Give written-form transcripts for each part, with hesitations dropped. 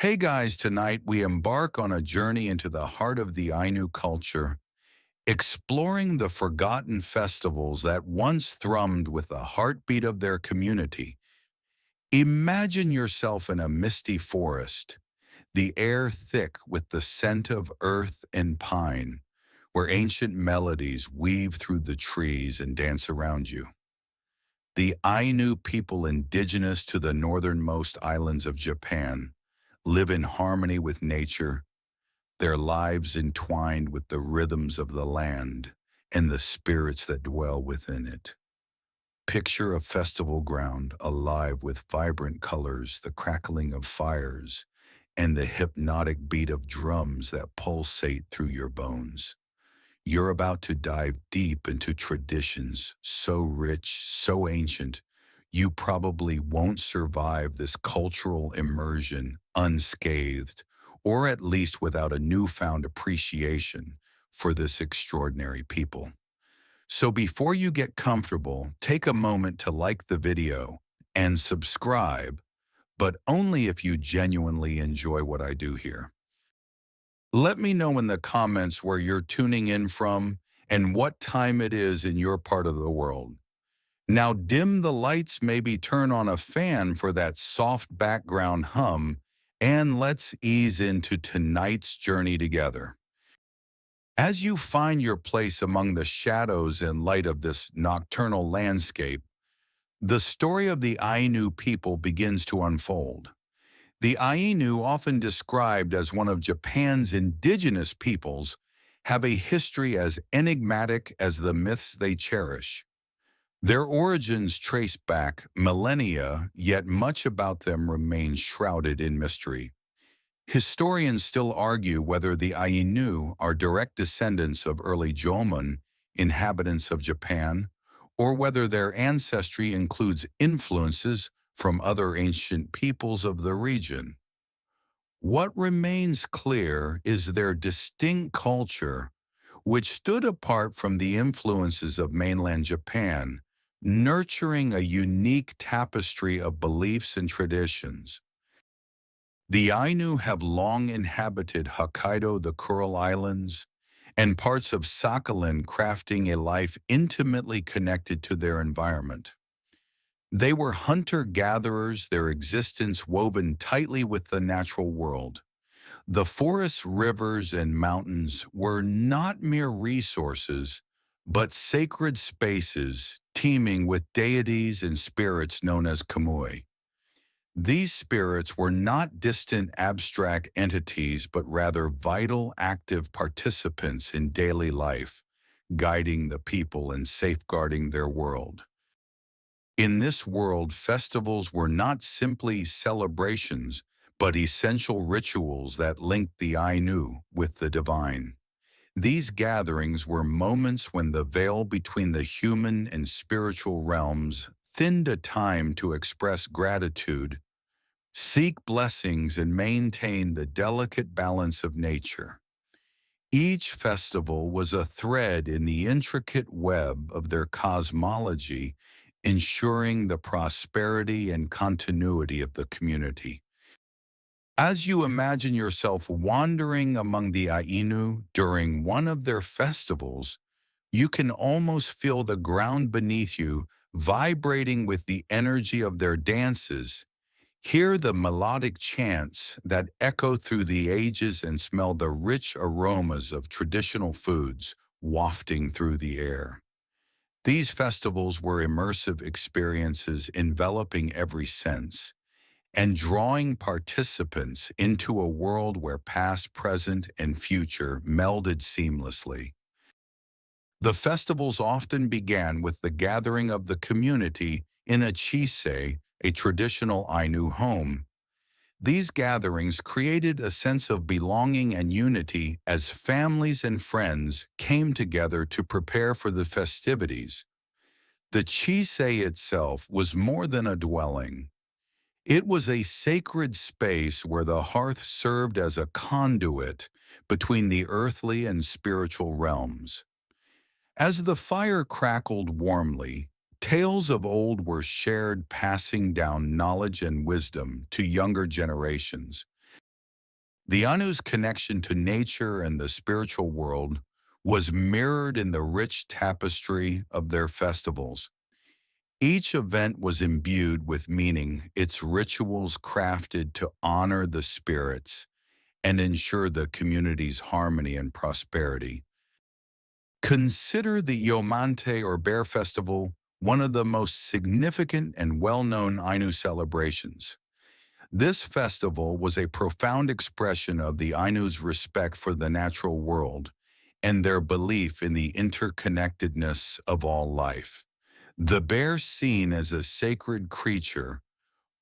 Hey guys, tonight we embark on a journey into the heart of the Ainu culture, exploring the forgotten festivals that once thrummed with the heartbeat of their community. Imagine yourself in a misty forest, the air thick with the scent of earth and pine, where ancient melodies weave through the trees and dance around you. The Ainu people indigenous to the northernmost islands of Japan live in harmony with nature, their lives entwined with the rhythms of the land and the spirits that dwell within it. Picture a festival ground alive with vibrant colors, the crackling of fires, and the hypnotic beat of drums that pulsate through your bones. You're about to dive deep into traditions so rich, so ancient, you probably won't survive this cultural immersion unscathed, or at least without a newfound appreciation for this extraordinary people. So before you get comfortable, take a moment to like the video and subscribe, but only if you genuinely enjoy what I do here. Let me know in the comments where you're tuning in from and what time it is in your part of the world. Now dim the lights, maybe turn on a fan for that soft background hum, and let's ease into tonight's journey together. As you find your place among the shadows and light of this nocturnal landscape, the story of the Ainu people begins to unfold. The Ainu, often described as one of Japan's indigenous peoples, have a history as enigmatic as the myths they cherish. Their origins trace back millennia, yet much about them remains shrouded in mystery. Historians still argue whether the Ainu are direct descendants of early Jomon, inhabitants of Japan, or whether their ancestry includes influences from other ancient peoples of the region. What remains clear is their distinct culture, which stood apart from the influences of mainland Japan, nurturing a unique tapestry of beliefs and traditions. The Ainu have long inhabited Hokkaido, the Kuril Islands, and parts of Sakhalin, crafting a life intimately connected to their environment. They were hunter-gatherers, their existence woven tightly with the natural world. The forests, rivers, and mountains were not mere resources, but sacred spaces teeming with deities and spirits known as kamui. These spirits were not distant abstract entities, but rather vital, active participants in daily life, guiding the people and safeguarding their world. In this world, festivals were not simply celebrations, but essential rituals that linked the Ainu with the divine. These gatherings were moments when the veil between the human and spiritual realms thinned, a time to express gratitude, seek blessings, and maintain the delicate balance of nature. Each festival was a thread in the intricate web of their cosmology, ensuring the prosperity and continuity of the community. As you imagine yourself wandering among the Ainu during one of their festivals, you can almost feel the ground beneath you vibrating with the energy of their dances. Hear the melodic chants that echo through the ages and smell the rich aromas of traditional foods wafting through the air. These festivals were immersive experiences enveloping every sense and drawing participants into a world where past, present, and future melded seamlessly. The festivals often began with the gathering of the community in a chisei, a traditional Ainu home. These gatherings created a sense of belonging and unity as families and friends came together to prepare for the festivities. The chisei itself was more than a dwelling. It was a sacred space where the hearth served as a conduit between the earthly and spiritual realms. As the fire crackled warmly, tales of old were shared, passing down knowledge and wisdom to younger generations. The Anu's connection to nature and the spiritual world was mirrored in the rich tapestry of their festivals. Each event was imbued with meaning, its rituals crafted to honor the spirits and ensure the community's harmony and prosperity. Consider the Iomante or Bear Festival one of the most significant and well-known Ainu celebrations. This festival was a profound expression of the Ainu's respect for the natural world and their belief in the interconnectedness of all life. The bear, seen as a sacred creature,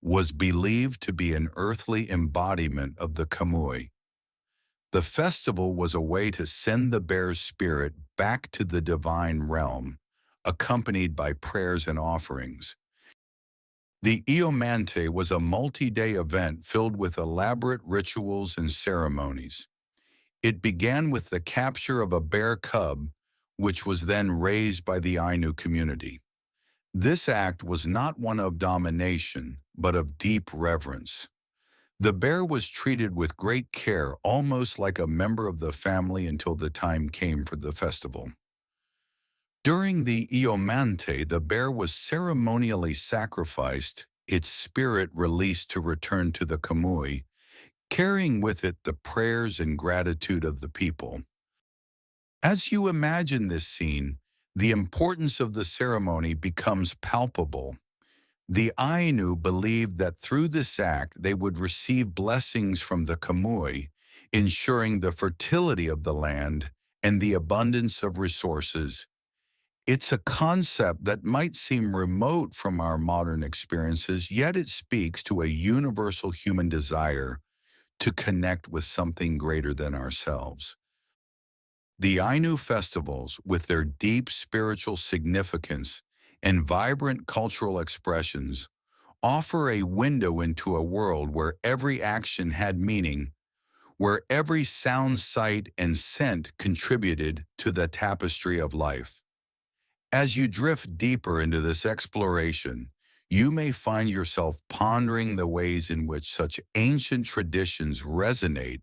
was believed to be an earthly embodiment of the Kamui. The festival was a way to send the bear's spirit back to the divine realm, accompanied by prayers and offerings. The Iomante was a multi-day event filled with elaborate rituals and ceremonies. It began with the capture of a bear cub, which was then raised by the Ainu community. This act was not one of domination, but of deep reverence. The bear was treated with great care, almost like a member of the family until the time came for the festival. During the Iomante, the bear was ceremonially sacrificed, its spirit released to return to the Kamui, carrying with it the prayers and gratitude of the people. As you imagine this scene, the importance of the ceremony becomes palpable. The Ainu believed that through this act they would receive blessings from the Kamui, ensuring the fertility of the land and the abundance of resources. It's a concept that might seem remote from our modern experiences, yet it speaks to a universal human desire to connect with something greater than ourselves. The Ainu festivals, with their deep spiritual significance and vibrant cultural expressions, offer a window into a world where every action had meaning, where every sound, sight, and scent contributed to the tapestry of life. As you drift deeper into this exploration, you may find yourself pondering the ways in which such ancient traditions resonate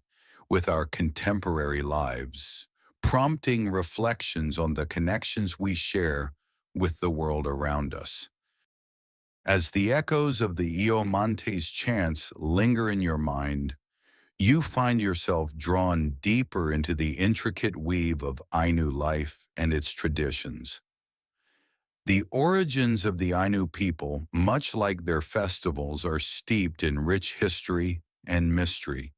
with our contemporary lives, prompting reflections on the connections we share with the world around us. As the echoes of the Iomante's chants linger in your mind, you find yourself drawn deeper into the intricate weave of Ainu life and its traditions. The origins of the Ainu people, much like their festivals, are steeped in rich history and mystery.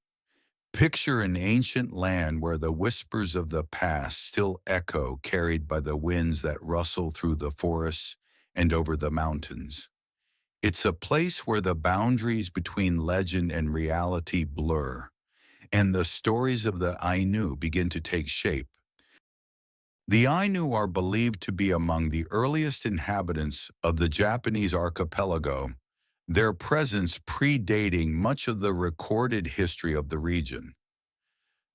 Picture an ancient land where the whispers of the past still echo, carried by the winds that rustle through the forests and over the mountains. It's a place where the boundaries between legend and reality blur, and the stories of the Ainu begin to take shape. The Ainu are believed to be among the earliest inhabitants of the Japanese archipelago, their presence predating much of the recorded history of the region.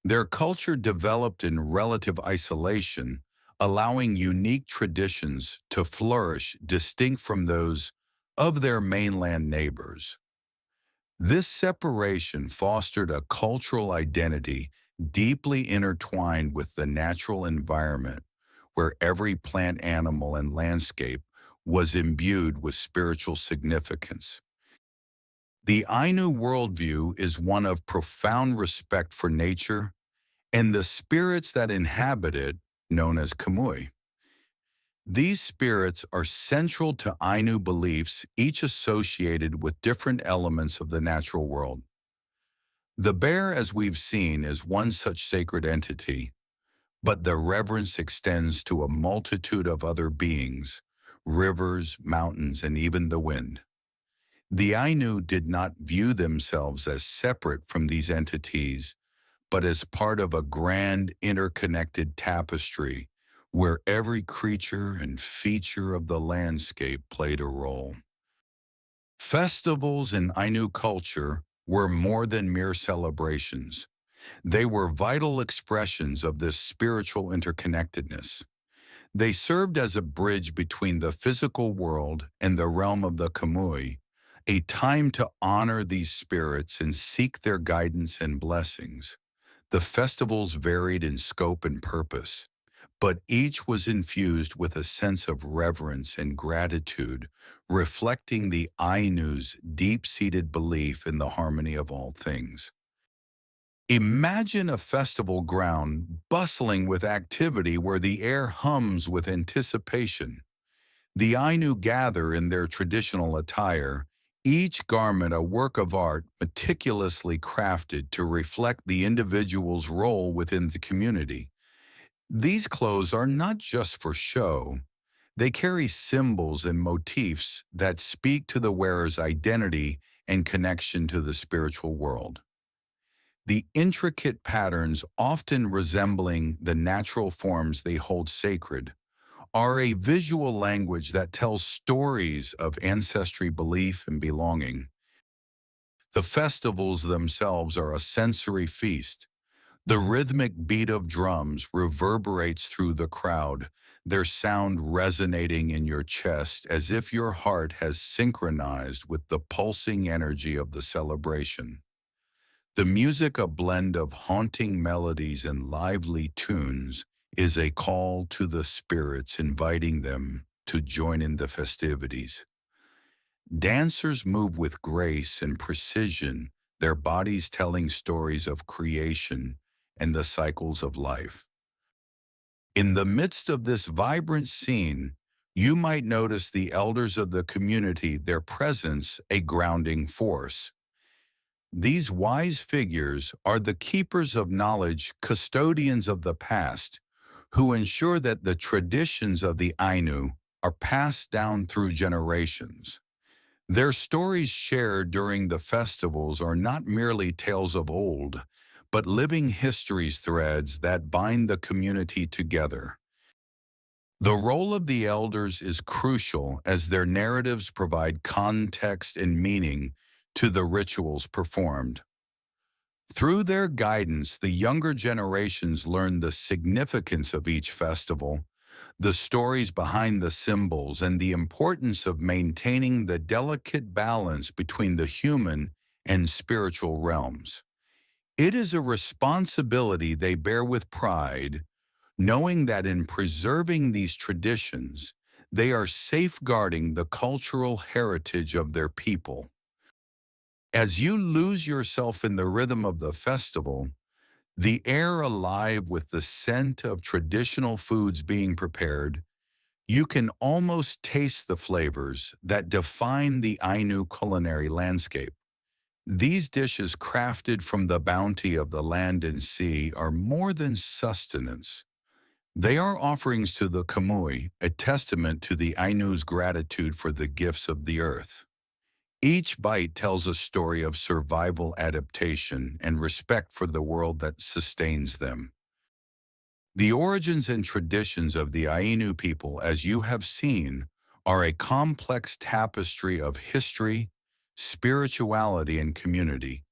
Their culture developed in relative isolation, allowing unique traditions to flourish distinct from those of their mainland neighbors. This separation fostered a cultural identity deeply intertwined with the natural environment, where every plant, animal, and landscape was imbued with spiritual significance. The Ainu worldview is one of profound respect for nature and the spirits that inhabit it, known as Kamui. These spirits are central to Ainu beliefs, each associated with different elements of the natural world. The bear, as we've seen, is one such sacred entity, but the reverence extends to a multitude of other beings, rivers, mountains, and even the wind. The Ainu did not view themselves as separate from these entities, but as part of a grand interconnected tapestry where every creature and feature of the landscape played a role. Festivals in Ainu culture were more than mere celebrations. They were vital expressions of this spiritual interconnectedness. They served as a bridge between the physical world and the realm of the Kamui, a time to honor these spirits and seek their guidance and blessings. The festivals varied in scope and purpose, but each was infused with a sense of reverence and gratitude, reflecting the Ainu's deep-seated belief in the harmony of all things. Imagine a festival ground bustling with activity where the air hums with anticipation. The Ainu gather in their traditional attire, each garment a work of art meticulously crafted to reflect the individual's role within the community. These clothes are not just for show. They carry symbols and motifs that speak to the wearer's identity and connection to the spiritual world. The intricate patterns, often resembling the natural forms they hold sacred, are a visual language that tells stories of ancestry, belief, and belonging. The festivals themselves are a sensory feast. The rhythmic beat of drums reverberates through the crowd, their sound resonating in your chest as if your heart has synchronized with the pulsing energy of the celebration. The music, a blend of haunting melodies and lively tunes, is a call to the spirits, inviting them to join in the festivities. Dancers move with grace and precision, their bodies telling stories of creation and the cycles of life. In the midst of this vibrant scene, you might notice the elders of the community, their presence a grounding force. These wise figures are the keepers of knowledge, custodians of the past, who ensure that the traditions of the Ainu are passed down through generations. Their stories shared during the festivals are not merely tales of old, but living histories threads that bind the community together. The role of the elders is crucial as their narratives provide context and meaning to the rituals performed. Through their guidance, the younger generations learn the significance of each festival, the stories behind the symbols, and the importance of maintaining the delicate balance between the human and spiritual realms. It is a responsibility they bear with pride, knowing that in preserving these traditions, they are safeguarding the cultural heritage of their people. As you lose yourself in the rhythm of the festival, the air alive with the scent of traditional foods being prepared, you can almost taste the flavors that define the Ainu culinary landscape. These dishes, crafted from the bounty of the land and sea, are more than sustenance. They are offerings to the Kamui, a testament to the Ainu's gratitude for the gifts of the earth. Each bite tells a story of survival, adaptation, and respect for the world that sustains them. The origins and traditions of the Ainu people, as you have seen, are a complex tapestry of history, spirituality, and community.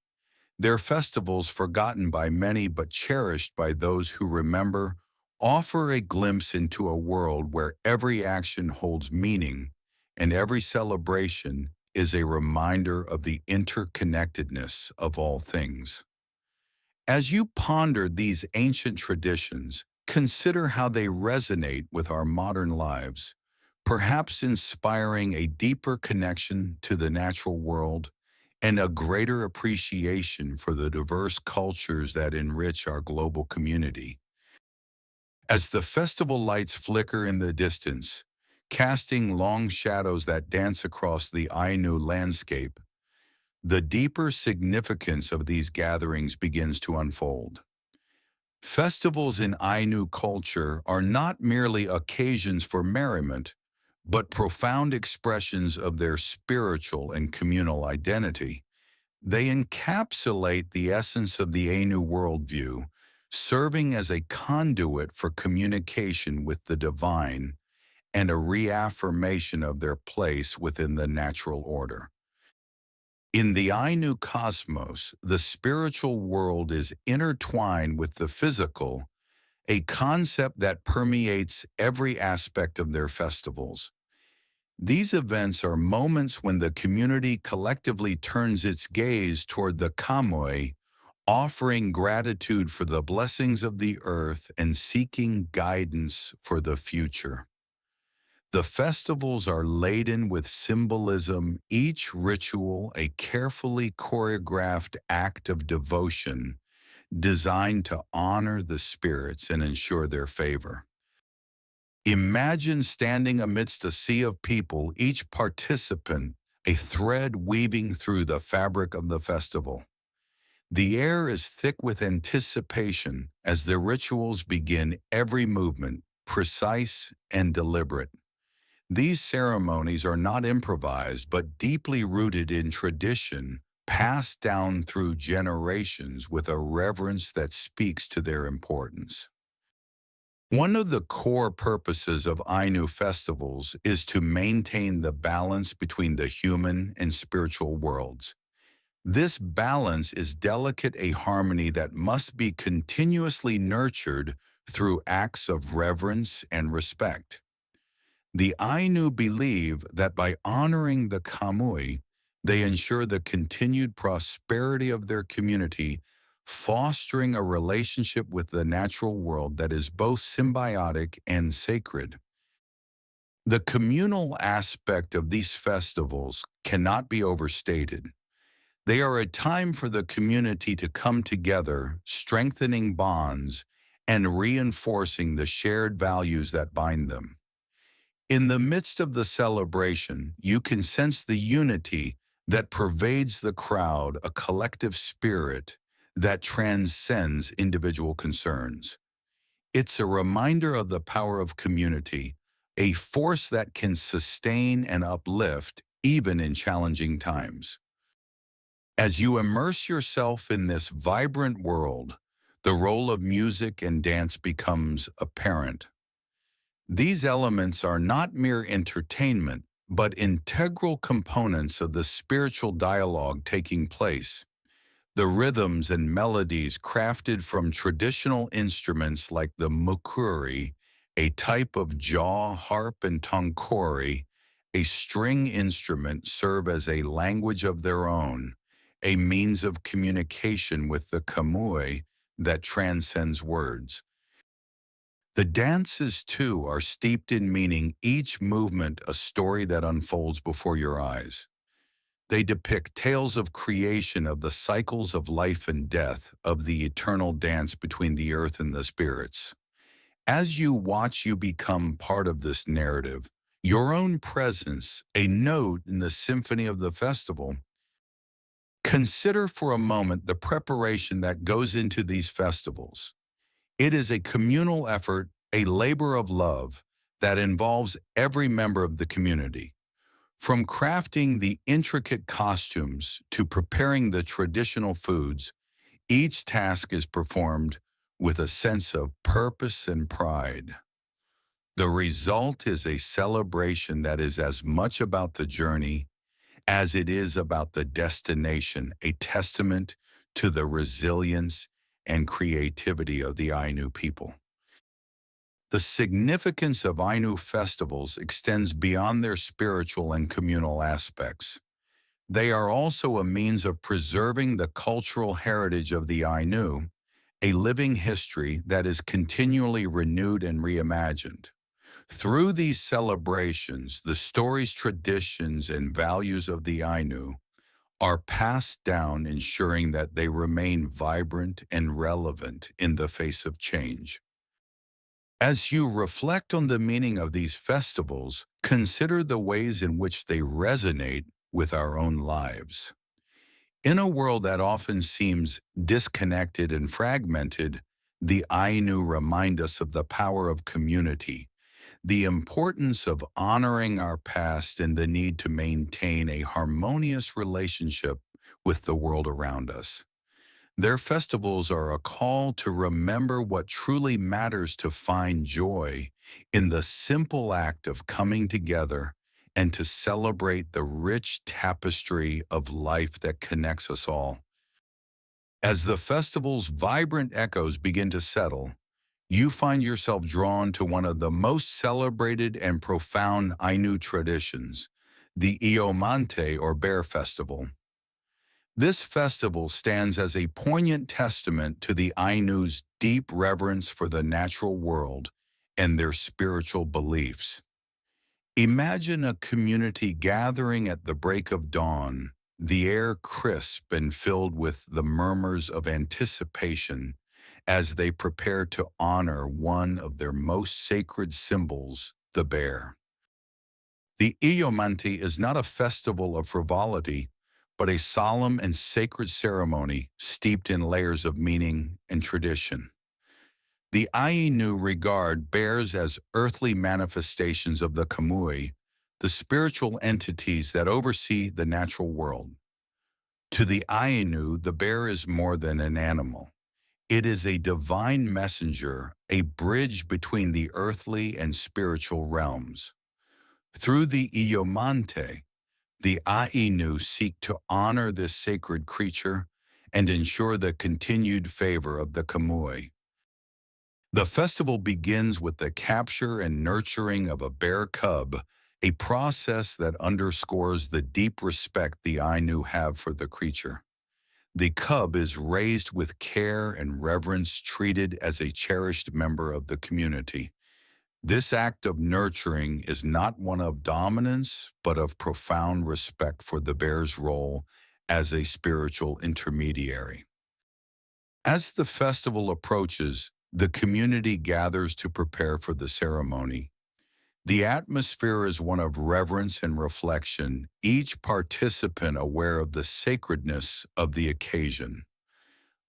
Their festivals, forgotten by many but cherished by those who remember, offer a glimpse into a world where every action holds meaning and every celebration is a reminder of the interconnectedness of all things. As you ponder these ancient traditions, consider how they resonate with our modern lives, perhaps inspiring a deeper connection to the natural world and a greater appreciation for the diverse cultures that enrich our global community. As the festival lights flicker in the distance, casting long shadows that dance across the Ainu landscape, the deeper significance of these gatherings begins to unfold. Festivals in Ainu culture are not merely occasions for merriment, but profound expressions of their spiritual and communal identity. They encapsulate the essence of the Ainu worldview, serving as a conduit for communication with the divine and a reaffirmation of their place within the natural order. In the Ainu cosmos, the spiritual world is intertwined with the physical, a concept that permeates every aspect of their festivals. These events are moments when the community collectively turns its gaze toward the Kamui, offering gratitude for the blessings of the earth and seeking guidance for the future. The festivals are laden with symbolism, each ritual a carefully choreographed act of devotion designed to honor the spirits and ensure their favor. Imagine standing amidst a sea of people, each participant a thread weaving through the fabric of the festival. The air is thick with anticipation as the rituals begin, every movement precise and deliberate. These ceremonies are not improvised but deeply rooted in tradition, passed down through generations with a reverence that speaks to their importance. One of the core purposes of Ainu festivals is to maintain the balance between the human and spiritual worlds. This balance is delicate, a harmony that must be continuously nurtured through acts of reverence and respect. The Ainu believe that by honoring the Kamui, they ensure the continued prosperity of their community, fostering a relationship with the natural world that is both symbiotic and sacred. The communal aspect of these festivals cannot be overstated. They are a time for the community to come together, strengthening bonds and reinforcing the shared values that bind them. In the midst of the celebration, you can sense the unity that pervades the crowd, a collective spirit that transcends individual concerns. It's a reminder of the power of community, a force that can sustain and uplift even in challenging times. As you immerse yourself in this vibrant world, the role of music and dance becomes apparent. These elements are not mere entertainment, but integral components of the spiritual dialogue taking place. The rhythms and melodies crafted from traditional instruments like the mukuri, a type of jaw harp, and tongkori, a string instrument, serve as a language of their own, a means of communication with the kamui that transcends words. The dances, too, are steeped in meaning, each movement a story that unfolds before your eyes. They depict tales of creation, of the cycles of life and death, of the eternal dance between the earth and the spirits. As you watch, you become part of this narrative, your own presence, a note in the symphony of the festival. Consider for a moment the preparation that goes into these festivals. It is a communal effort, a labor of love that involves every member of the community. From crafting the intricate costumes to preparing the traditional foods, each task is performed with a sense of purpose and pride. The result is a celebration that is as much about the journey as it is about the destination, a testament to the resilience and creativity of the Ainu people. The significance of Ainu festivals extends beyond their spiritual and communal aspects. They are also a means of preserving the cultural heritage of the Ainu, a living history that is continually renewed and reimagined. Through these celebrations, the stories, traditions, and values of the Ainu are passed down, ensuring that they remain vibrant and relevant in the face of change. As you reflect on the meaning of these festivals, consider the ways in which they resonate with our own lives. In a world that often seems disconnected and fragmented, the Ainu remind us of the power of community, the importance of honoring our past, and the need to maintain a harmonious relationship with the world around us. Their festivals are a call to remember what truly matters, to find joy in the simple act of coming together and to celebrate the rich tapestry of life that connects us all. As the festival's vibrant echoes begin to settle, you find yourself drawn to one of the most celebrated and profound Ainu traditions, the Iomante or Bear Festival. This festival stands as a poignant testament to the Ainu's deep reverence for the natural world and their spiritual beliefs. Imagine a community gathering at the break of dawn, the air crisp and filled with the murmurs of anticipation as they prepare to honor one of their most sacred symbols, the bear. The Iomanti is not a festival of frivolity, but a solemn and sacred ceremony steeped in layers of meaning and tradition. The Ainu regard bears as earthly manifestations of the Kamui, the spiritual entities that oversee the natural world. To the Ainu, the bear is more than an animal. It is a divine messenger, a bridge between the earthly and spiritual realms. Through the Iomante, the Ainu seek to honor this sacred creature and ensure the continued favor of the Kamui. The festival begins with the capture and nurturing of a bear cub, a process that underscores the deep respect the Ainu have for the creature. The cub is raised with care and reverence, treated as a cherished member of the community. This act of nurturing is not one of dominance, but of profound respect for the bear's role as a spiritual intermediary. As the festival approaches, the community gathers to prepare for the ceremony. The atmosphere is one of reverence and reflection, each participant aware of the sacredness of the occasion.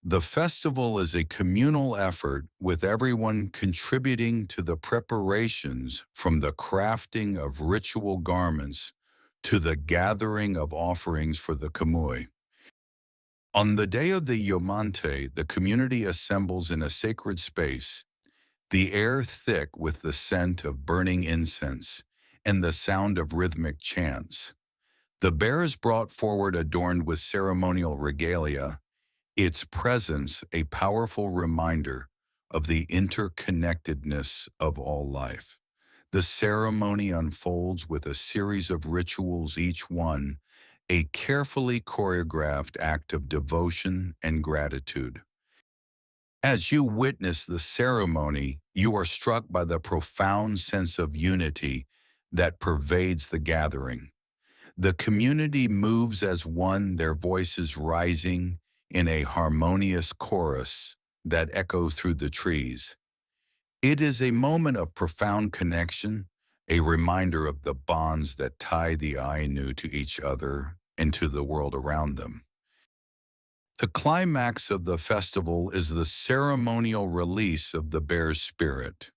The festival is a communal effort with everyone contributing to the preparations, from the crafting of ritual garments to the gathering of offerings for the Kamui. On the day of the Yomante, the community assembles in a sacred space, the air thick with the scent of burning incense and the sound of rhythmic chants. The bear is brought forward adorned with ceremonial regalia, its presence a powerful reminder of the interconnectedness of all life. The ceremony unfolds with a series of rituals, each one a carefully choreographed act of devotion and gratitude. As you witness the ceremony, you are struck by the profound sense of unity that pervades the gathering. The community moves as one, their voices rising in a harmonious chorus that echoes through the trees. It is a moment of profound connection, a reminder of the bonds that tie the Ainu to each other and to the world around them. The climax of the festival is the ceremonial release of the bear's spirit.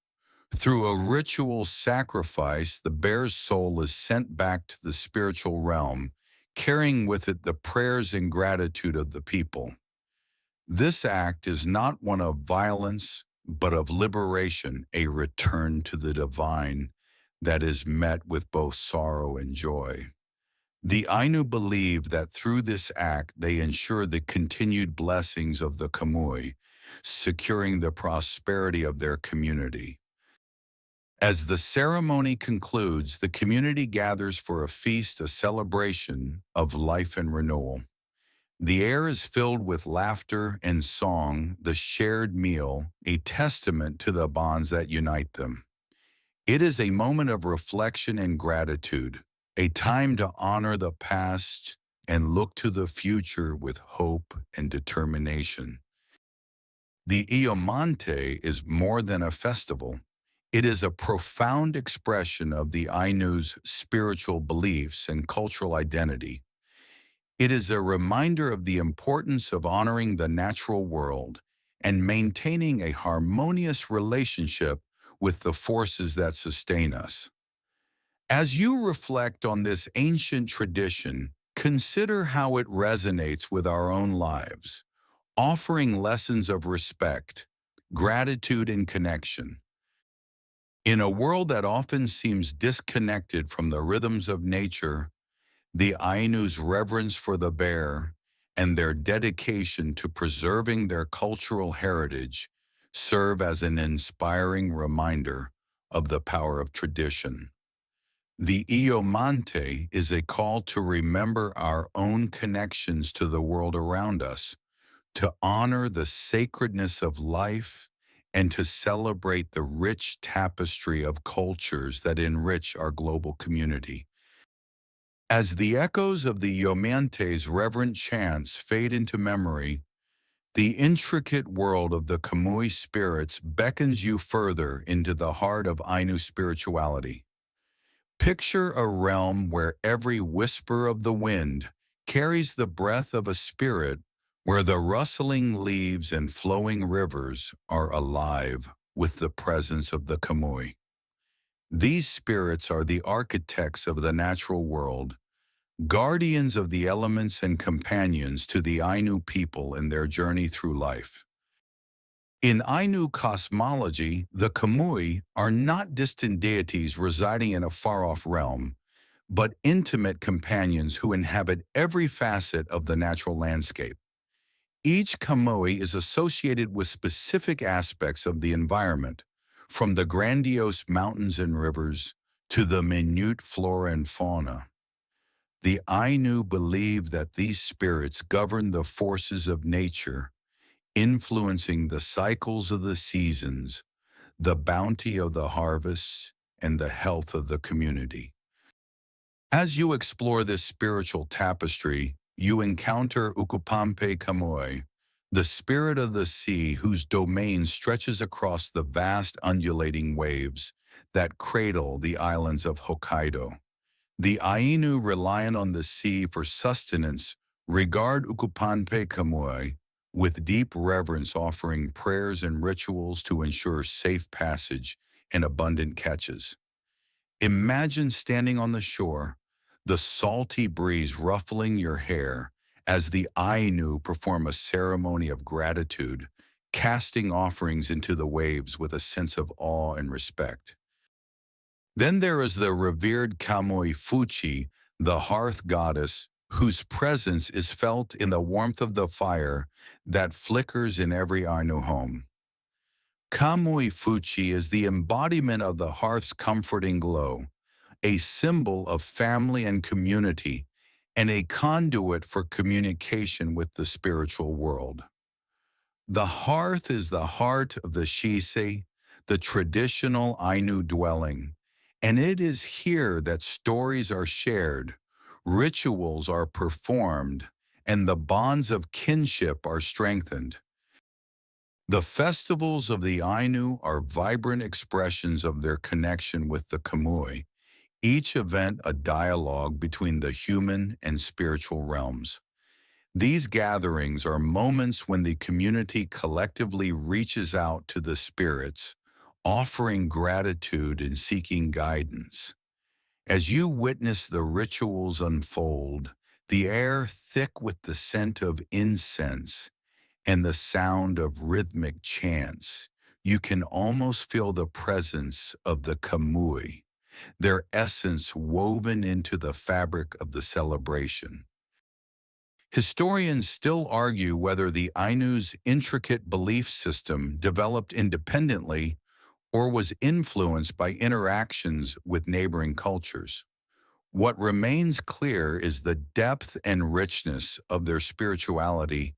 Through a ritual sacrifice, the bear's soul is sent back to the spiritual realm, carrying with it the prayers and gratitude of the people. This act is not one of violence, but of liberation, a return to the divine that is met with both sorrow and joy. The Ainu believe that through this act they ensure the continued blessings of the Kamui, securing the prosperity of their community. As the ceremony concludes, the community gathers for a feast, a celebration of life and renewal. The air is filled with laughter and song, the shared meal, a testament to the bonds that unite them. It is a moment of reflection and gratitude, a time to honor the past and look to the future with hope and determination. The Iomante is more than a festival. It is a profound expression of the Ainu's spiritual beliefs and cultural identity. It is a reminder of the importance of honoring the natural world and maintaining a harmonious relationship with the forces that sustain us. As you reflect on this ancient tradition, consider how it resonates with our own lives, offering lessons of respect, gratitude, and connection. In a world that often seems disconnected from the rhythms of nature, the Ainu's reverence for the bear and their dedication to preserving their cultural heritage serve as an inspiring reminder of the power of tradition. The Iomante is a call to remember our own connections to the world around us, to honor the sacredness of life, and to celebrate the rich tapestry of cultures that enrich our global community. As the echoes of the Yomante's reverent chants fade into memory, the intricate world of the Kamui spirits beckons you further into the heart of Ainu spirituality. Picture a realm where every whisper of the wind carries the breath of a spirit, where the rustling leaves and flowing rivers are alive with the presence of the Kamui. These spirits are the architects of the natural world, guardians of the elements and companions to the Ainu people in their journey through life. In Ainu cosmology, the Kamui are not distant deities residing in a far-off realm, but intimate companions who inhabit every facet of the natural landscape. Each Kamui is associated with specific aspects of the environment, from the grandiose mountains and rivers to the minute flora and fauna. The Ainu believe that these spirits govern the forces of nature, influencing the cycles of the seasons, the bounty of the harvests, and the health of the community. As you explore this spiritual tapestry, you encounter Ukupampe Kamui, the spirit of the sea whose domain stretches across the vast undulating waves that cradle the islands of Hokkaido. The Ainu reliant on the sea for sustenance regard Ukupanpe Kamui with deep reverence, offering prayers and rituals to ensure safe passage and abundant catches. Imagine standing on the shore, the salty breeze ruffling your hair as the Ainu perform a ceremony of gratitude, casting offerings into the waves with a sense of awe and respect. Then there is the revered Kamui Fuchi, the hearth goddess, whose presence is felt in the warmth of the fire that flickers in every Ainu home. Kamui Fuchi is the embodiment of the hearth's comforting glow, a symbol of family and community, and a conduit for communication with the spiritual world. The hearth is the heart of the Shisei, the traditional Ainu dwelling, and it is here that stories are shared, rituals are performed, and the bonds of kinship are strengthened. The festivals of the Ainu are vibrant expressions of their connection with the Kamui, each event a dialogue between the human and spiritual realms. These gatherings are moments when the community collectively reaches out to the spirits, offering gratitude and seeking guidance. As you witness the rituals unfold, the air thick with the scent of incense and the sound of rhythmic chants, you can almost feel the presence of the Kamui, their essence woven into the fabric of the celebration. Historians still argue whether the Ainu's intricate belief system developed independently or was influenced by interactions with neighboring cultures. What remains clear is the depth and richness of their spirituality,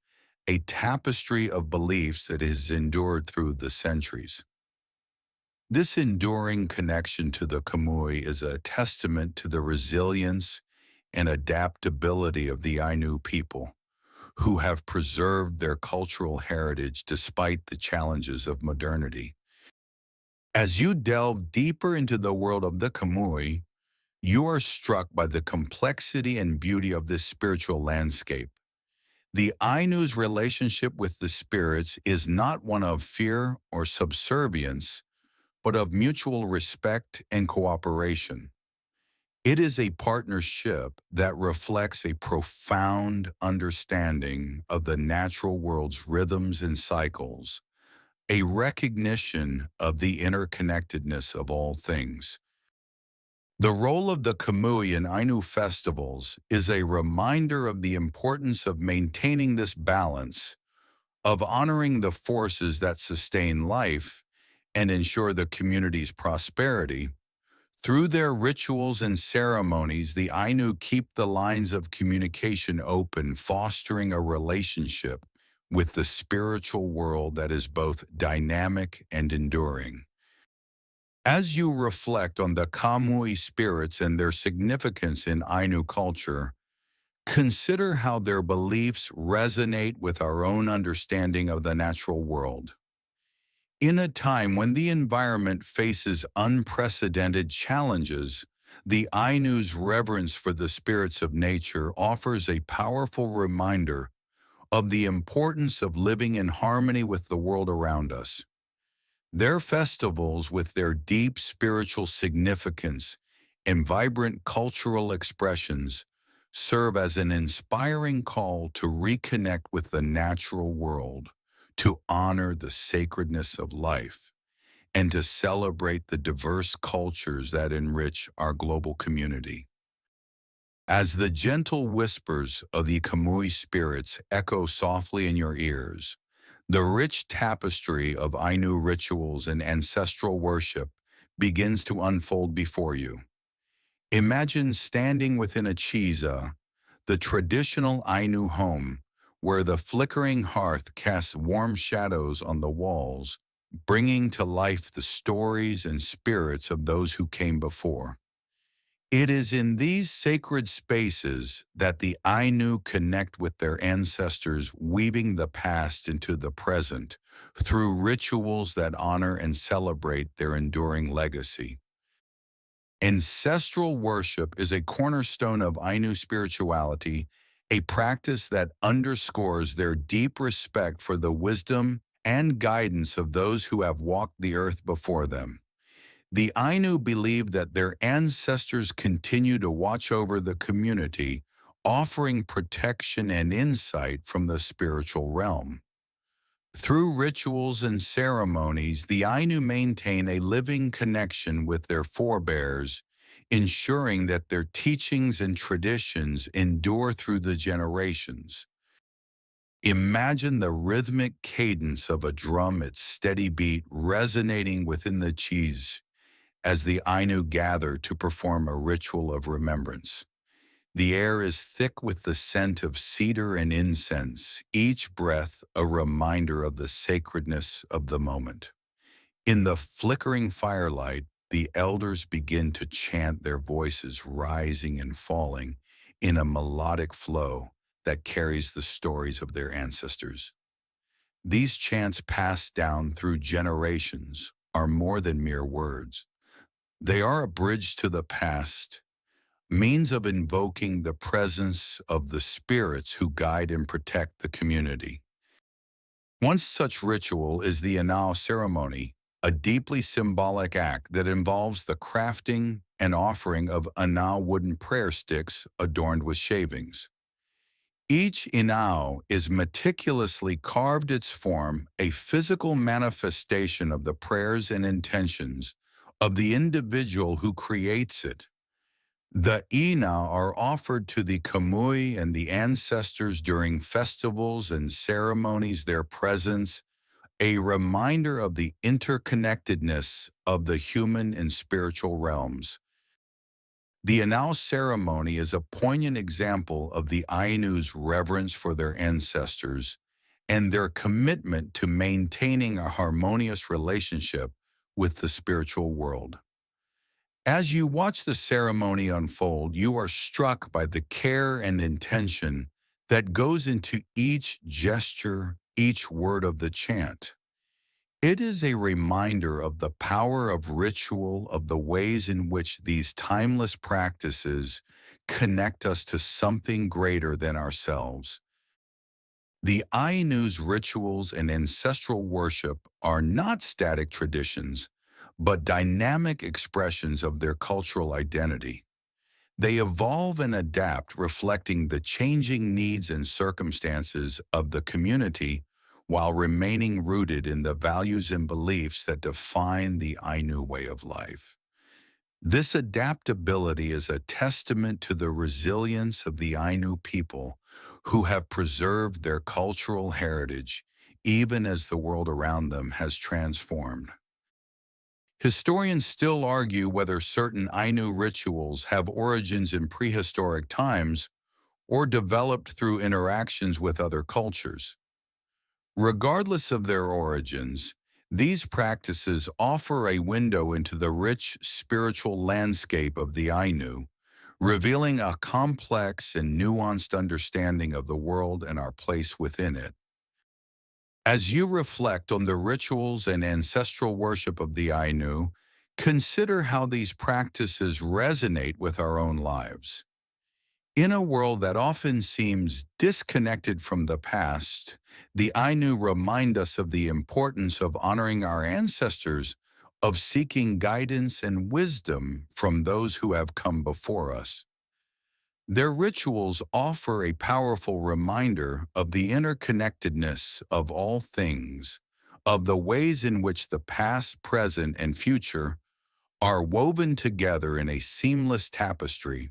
a tapestry of beliefs that has endured through the centuries. This enduring connection to the Kamui is a testament to the resilience and adaptability of the Ainu people, who have preserved their cultural heritage despite the challenges of modernity. As you delve deeper into the world of the Kamui, you are struck by the complexity and beauty of this spiritual landscape. The Ainu's relationship with the spirits is not one of fear or subservience, but of mutual respect and cooperation. It is a partnership that reflects a profound understanding of the natural world's rhythms and cycles, a recognition of the interconnectedness of all things. The role of the Kamui in Ainu festivals is a reminder of the importance of maintaining this balance, of honoring the forces that sustain life and ensure the community's prosperity. Through their rituals and ceremonies, the Ainu keep the lines of communication open, fostering a relationship with the spiritual world that is both dynamic and enduring. As you reflect on the Kamui spirits and their significance in Ainu culture, consider how their beliefs resonate with our own understanding of the natural world. In a time when the environment faces unprecedented challenges, the Ainu's reverence for the spirits of nature offers a powerful reminder of the importance of living in harmony with the world around us. Their festivals, with their deep spiritual significance and vibrant cultural expressions, serve as an inspiring call to reconnect with the natural world, to honor the sacredness of life, and to celebrate the diverse cultures that enrich our global community. As the gentle whispers of the Kamui spirits echo softly in your ears, the rich tapestry of Ainu rituals and ancestral worship begins to unfold before you. Imagine standing within a chiza, the traditional Ainu home, where the flickering hearth casts warm shadows on the walls, bringing to life the stories and spirits of those who came before. It is in these sacred spaces that the Ainu connect with their ancestors, weaving the past into the present through rituals that honor and celebrate their enduring legacy. Ancestral worship is a cornerstone of Ainu spirituality, a practice that underscores their deep respect for the wisdom and guidance of those who have walked the earth before them. The Ainu believe that their ancestors continue to watch over the community, offering protection and insight from the spiritual realm. Through rituals and ceremonies, the Ainu maintain a living connection with their forebears, ensuring that their teachings and traditions endure through the generations. Imagine the rhythmic cadence of a drum, its steady beat resonating within the cheese as the Ainu gather to perform a ritual of remembrance. The air is thick with the scent of cedar and incense, each breath a reminder of the sacredness of the moment. In the flickering firelight, the elders begin to chant, their voices rising and falling in a melodic flow that carries the stories of their ancestors. These chants passed down through generations are more than mere words. They are a bridge to the past, means of invoking the presence of the spirits who guide and protect the community. One such ritual is the Ainu ceremony, a deeply symbolic act that involves the crafting and offering of Ainu wooden prayer sticks adorned with shavings. Each Inao is meticulously carved its form, a physical manifestation of the prayers and intentions of the individual who creates it. The ina are offered to the kamui and the ancestors during festivals and ceremonies, their presence, a reminder of the interconnectedness of the human and spiritual realms. The Anau ceremony is a poignant example of the Ainu's reverence for their ancestors and their commitment to maintaining a harmonious relationship with the spiritual world. As you watch the ceremony unfold, you are struck by the care and intention that goes into each gesture, each word of the chant. It is a reminder of the power of ritual, of the ways in which these timeless practices connect us to something greater than ourselves. The Ainu's rituals and ancestral worship are not static traditions, but dynamic expressions of their cultural identity. They evolve and adapt, reflecting the changing needs and circumstances of the community while remaining rooted in the values and beliefs that define the Ainu way of life. This adaptability is a testament to the resilience of the Ainu people who have preserved their cultural heritage even as the world around them has transformed. Historians still argue whether certain Ainu rituals have origins in prehistoric times or developed through interactions with other cultures. Regardless of their origins, these practices offer a window into the rich spiritual landscape of the Ainu, revealing a complex and nuanced understanding of the world and our place within it. As you reflect on the rituals and ancestral worship of the Ainu, consider how these practices resonate with our own lives. In a world that often seems disconnected from the past, the Ainu remind us of the importance of honoring our ancestors, of seeking guidance and wisdom from those who have come before us. Their rituals offer a powerful reminder of the interconnectedness of all things, of the ways in which the past, present, and future are woven together in a seamless tapestry.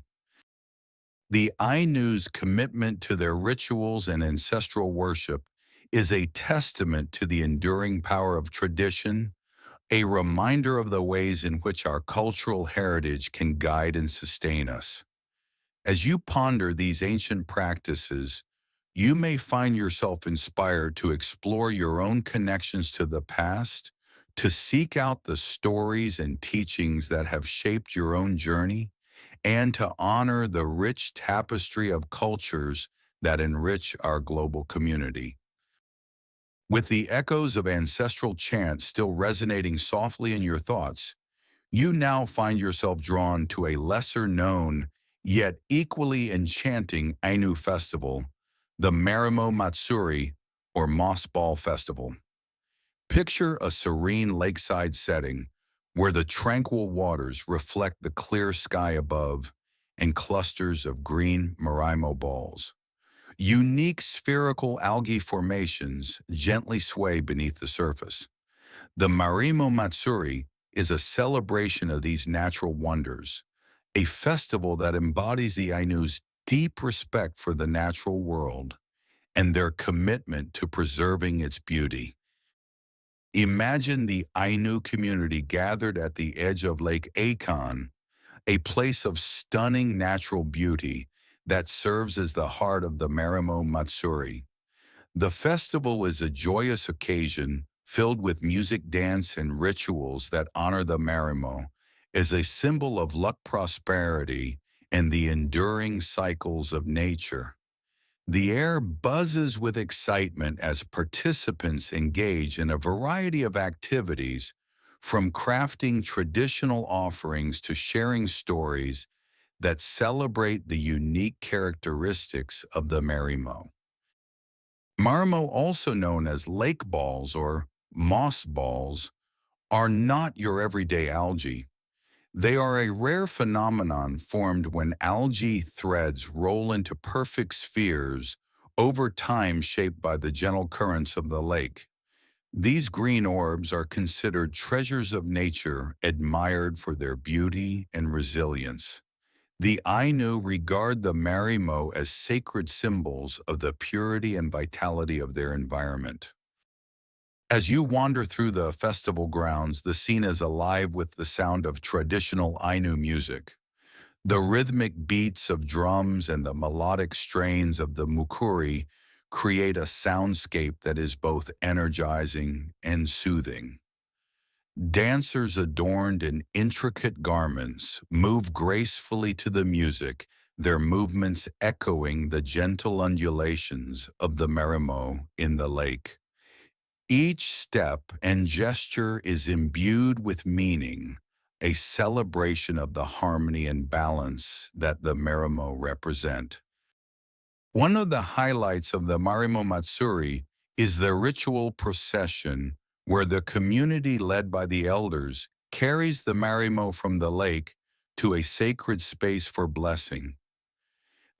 The Ainu's commitment to their rituals and ancestral worship is a testament to the enduring power of tradition, a reminder of the ways in which our cultural heritage can guide and sustain us. As you ponder these ancient practices, you may find yourself inspired to explore your own connections to the past, to seek out the stories and teachings that have shaped your own journey, and to honor the rich tapestry of cultures that enrich our global community. With the echoes of ancestral chants still resonating softly in your thoughts, you now find yourself drawn to a lesser-known, yet equally enchanting Ainu festival, the Marimo Matsuri, or Moss Ball Festival. Picture a serene lakeside setting where the tranquil waters reflect the clear sky above and clusters of green Marimo balls. Unique spherical algae formations gently sway beneath the surface. The Marimo Matsuri is a celebration of these natural wonders, a festival that embodies the Ainu's deep respect for the natural world and their commitment to preserving its beauty. Imagine the Ainu community gathered at the edge of Lake Akon, a place of stunning natural beauty that serves as the heart of the Marimo Matsuri. The festival is a joyous occasion filled with music, dance, and rituals that honor the Marimo as a symbol of luck, prosperity, and the enduring cycles of nature. The air buzzes with excitement as participants engage in a variety of activities, from crafting traditional offerings to sharing stories that celebrate the unique characteristics of the Marimo. Marimo, also known as lake balls or moss balls, are not your everyday algae. They are a rare phenomenon formed when algae threads roll into perfect spheres over time, shaped by the gentle currents of the lake. These green orbs are considered treasures of nature, admired for their beauty and resilience. The Ainu regard the Marimo as sacred symbols of the purity and vitality of their environment. As you wander through the festival grounds, the scene is alive with the sound of traditional Ainu music. The rhythmic beats of drums and the melodic strains of the mukuri create a soundscape that is both energizing and soothing. Dancers adorned in intricate garments move gracefully to the music, their movements echoing the gentle undulations of the Marimo in the lake. Each step and gesture is imbued with meaning, a celebration of the harmony and balance that the Marimo represent. One of the highlights of the Marimo Matsuri is the ritual procession, where the community led by the elders carries the Marimo from the lake to a sacred space for blessing.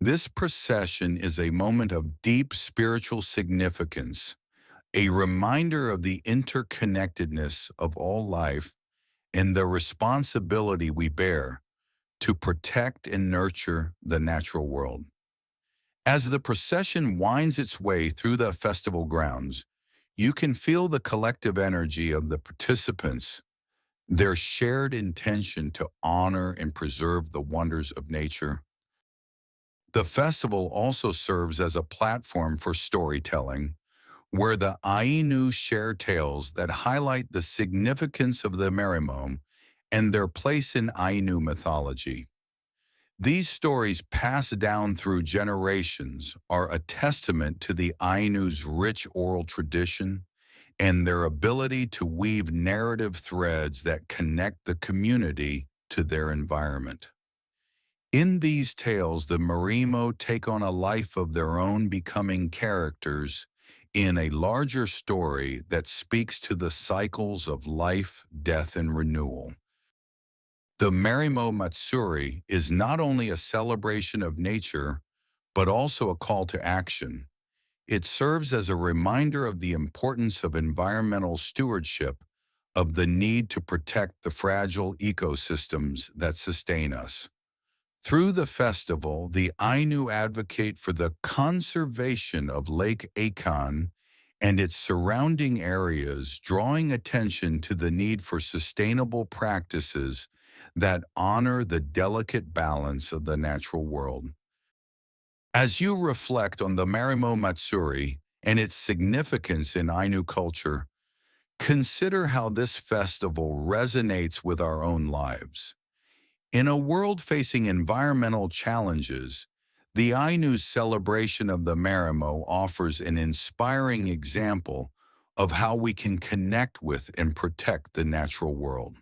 This procession is a moment of deep spiritual significance, a reminder of the interconnectedness of all life and the responsibility we bear to protect and nurture the natural world. As the procession winds its way through the festival grounds, You can feel the collective energy of the participants, their shared intention to honor and preserve the wonders of nature. The festival also serves as a platform for storytelling, where the Ainu share tales that highlight the significance of the Merimoam and their place in Ainu mythology. These stories passed down through generations are a testament to the Ainu's rich oral tradition and their ability to weave narrative threads that connect the community to their environment. In these tales, the Marimo take on a life of their own, becoming characters in a larger story that speaks to the cycles of life, death, and renewal. The Marimo Matsuri is not only a celebration of nature, but also a call to action. It serves as a reminder of the importance of environmental stewardship, of the need to protect the fragile ecosystems that sustain us. Through the festival, the Ainu advocate for the conservation of Lake Akan and its surrounding areas, drawing attention to the need for sustainable practices that honor the delicate balance of the natural world. As you reflect on the Marimo Matsuri and its significance in Ainu culture, consider how this festival resonates with our own lives. In a world facing environmental challenges, the Ainu's celebration of the Marimo offers an inspiring example of how we can connect with and protect the natural world.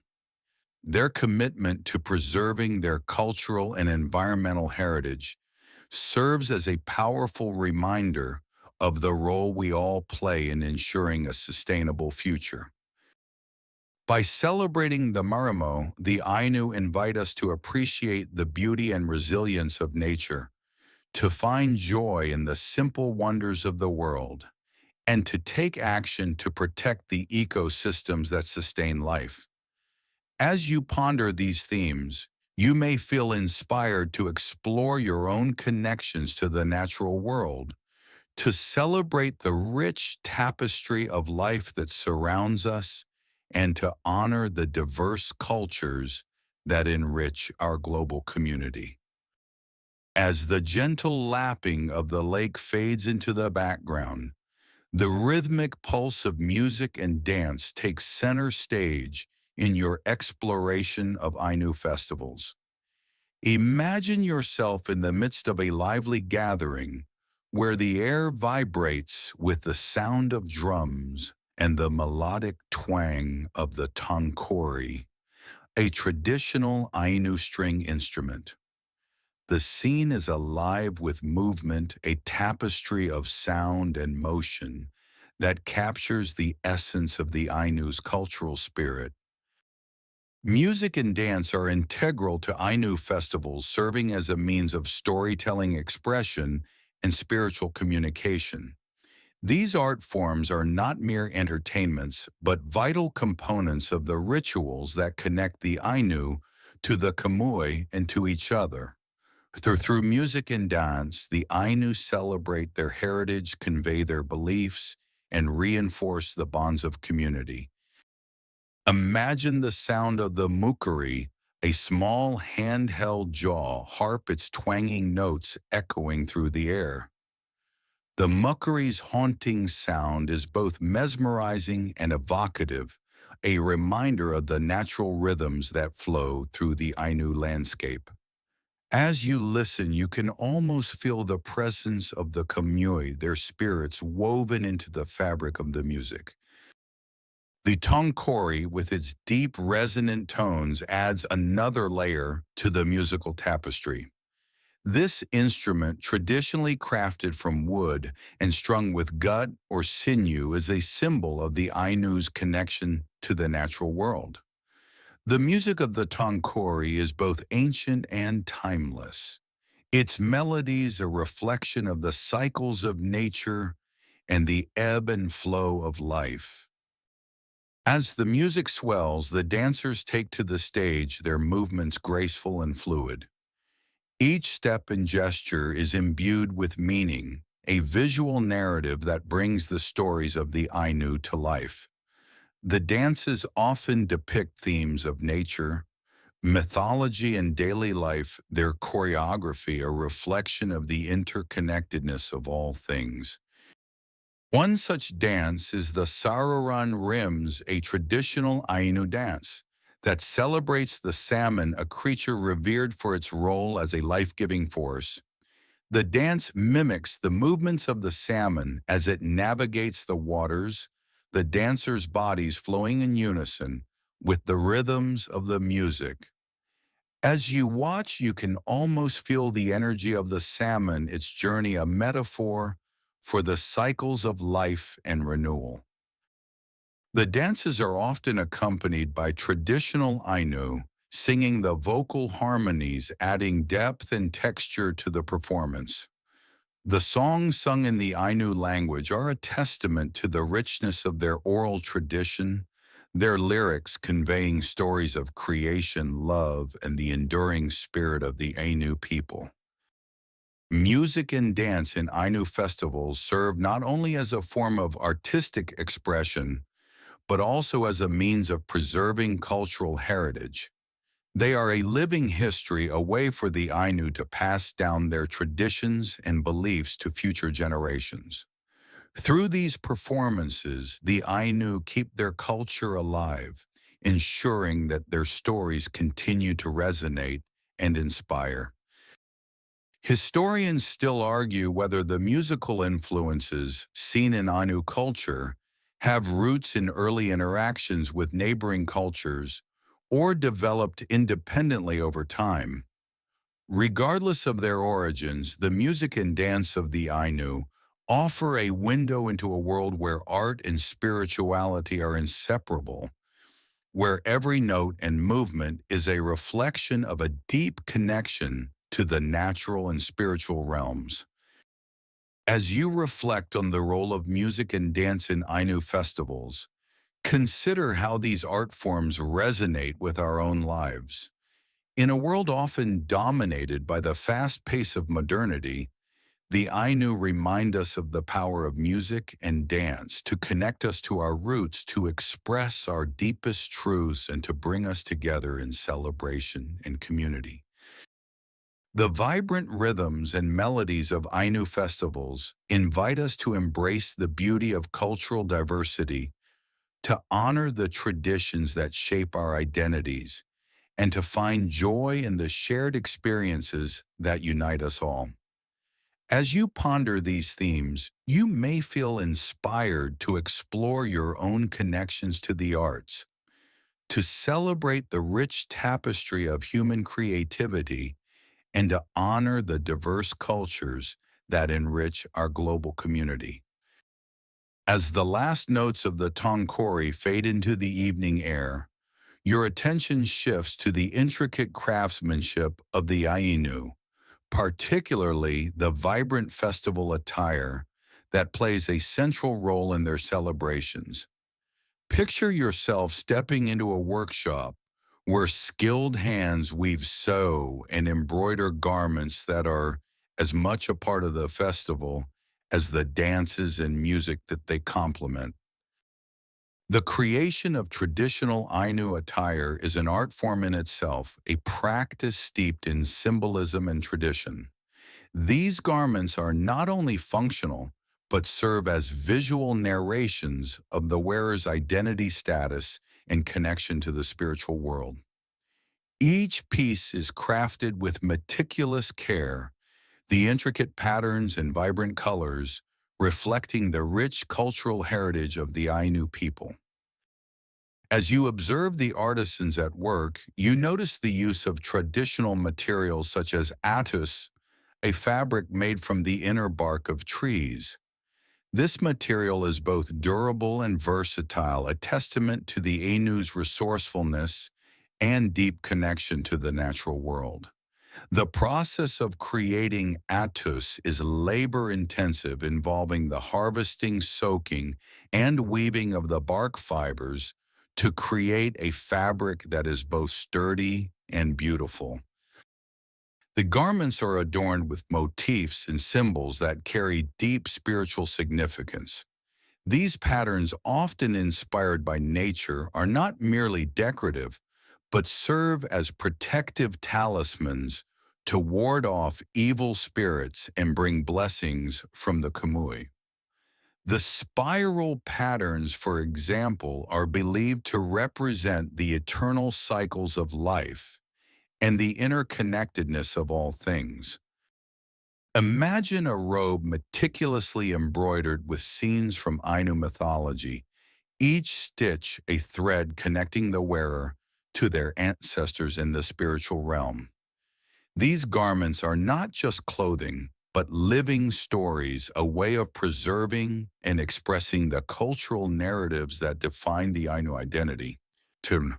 Their commitment to preserving their cultural and environmental heritage serves as a powerful reminder of the role we all play in ensuring a sustainable future. By celebrating the Marimo, the Ainu invite us to appreciate the beauty and resilience of nature, to find joy in the simple wonders of the world, and to take action to protect the ecosystems that sustain life. As you ponder these themes, you may feel inspired to explore your own connections to the natural world, to celebrate the rich tapestry of life that surrounds us, and to honor the diverse cultures that enrich our global community. As the gentle lapping of the lake fades into the background, the rhythmic pulse of music and dance takes center stage in your exploration of Ainu festivals. Imagine yourself in the midst of a lively gathering where the air vibrates with the sound of drums and the melodic twang of the tankori, a traditional Ainu string instrument. The scene is alive with movement, a tapestry of sound and motion that captures the essence of the Ainu's cultural spirit. Music and dance are integral to Ainu festivals, serving as a means of storytelling expression and spiritual communication. These art forms are not mere entertainments, but vital components of the rituals that connect the Ainu to the Kamui and to each other. Through music and dance, the Ainu celebrate their heritage, convey their beliefs, and reinforce the bonds of community. Imagine the sound of the mukuri, a small handheld jaw harp, its twanging notes echoing through the air. The mukuri's haunting sound is both mesmerizing and evocative, a reminder of the natural rhythms that flow through the Ainu landscape. As you listen, you can almost feel the presence of the kamui, their spirits woven into the fabric of the music. The tongkori, with its deep resonant tones, adds another layer to the musical tapestry. This instrument, traditionally crafted from wood and strung with gut or sinew, is a symbol of the Ainu's connection to the natural world. The music of the tongkori is both ancient and timeless. Its melodies a reflection of the cycles of nature and the ebb and flow of life. As the music swells, the dancers take to the stage, their movements graceful and fluid. Each step and gesture is imbued with meaning, a visual narrative that brings the stories of the Ainu to life. The dances often depict themes of nature, mythology, and daily life, their choreography a reflection of the interconnectedness of all things. One such dance is the Saruran Rims, a traditional Ainu dance that celebrates the salmon, a creature revered for its role as a life-giving force. The dance mimics the movements of the salmon as it navigates the waters, the dancers' bodies flowing in unison with the rhythms of the music. As you watch, you can almost feel the energy of the salmon, its journey a metaphor for the cycles of life and renewal. The dances are often accompanied by traditional Ainu, singing the vocal harmonies, adding depth and texture to the performance. The songs sung in the Ainu language are a testament to the richness of their oral tradition, their lyrics conveying stories of creation, love, and the enduring spirit of the Ainu people. Music and dance in Ainu festivals serve not only as a form of artistic expression, but also as a means of preserving cultural heritage. They are a living history, a way for the Ainu to pass down their traditions and beliefs to future generations. Through these performances, the Ainu keep their culture alive, ensuring that their stories continue to resonate and inspire. Historians still argue whether the musical influences seen in Ainu culture have roots in early interactions with neighboring cultures or developed independently over time. Regardless of their origins, the music and dance of the Ainu offer a window into a world where art and spirituality are inseparable, where every note and movement is a reflection of a deep connection to the natural and spiritual realms. As you reflect on the role of music and dance in Ainu festivals, consider how these art forms resonate with our own lives. In a world often dominated by the fast pace of modernity, the Ainu remind us of the power of music and dance to connect us to our roots, to express our deepest truths, and to bring us together in celebration and community. The vibrant rhythms and melodies of Ainu festivals invite us to embrace the beauty of cultural diversity, to honor the traditions that shape our identities, and to find joy in the shared experiences that unite us all. As you ponder these themes, you may feel inspired to explore your own connections to the arts, to celebrate the rich tapestry of human creativity, and to honor the diverse cultures that enrich our global community. As the last notes of the tongkori fade into the evening air, your attention shifts to the intricate craftsmanship of the Ainu, particularly the vibrant festival attire that plays a central role in their celebrations. Picture yourself stepping into a workshop where skilled hands weave sew and embroider garments that are as much a part of the festival as the dances and music that they complement. The creation of traditional Ainu attire is an art form in itself, a practice steeped in symbolism and tradition. These garments are not only functional, but serve as visual narrations of the wearer's identity, status, and connection to the spiritual world. Each piece is crafted with meticulous care, the intricate patterns and vibrant colors reflecting the rich cultural heritage of the Ainu people. As you observe the artisans at work, you notice the use of traditional materials such as atus, a fabric made from the inner bark of trees. This material is both durable and versatile, a testament to the Ainu's resourcefulness and deep connection to the natural world. The process of creating atus is labor-intensive, involving the harvesting, soaking, and weaving of the bark fibers to create a fabric that is both sturdy and beautiful. The garments are adorned with motifs and symbols that carry deep spiritual significance. These patterns, often inspired by nature, are not merely decorative, but serve as protective talismans to ward off evil spirits and bring blessings from the Kamui. The spiral patterns, for example, are believed to represent the eternal cycles of life and the interconnectedness of all things. Imagine a robe meticulously embroidered with scenes from Ainu mythology, each stitch a thread connecting the wearer to their ancestors in the spiritual realm. These garments are not just clothing, but living stories, a way of preserving and expressing the cultural narratives that define the Ainu identity. Two,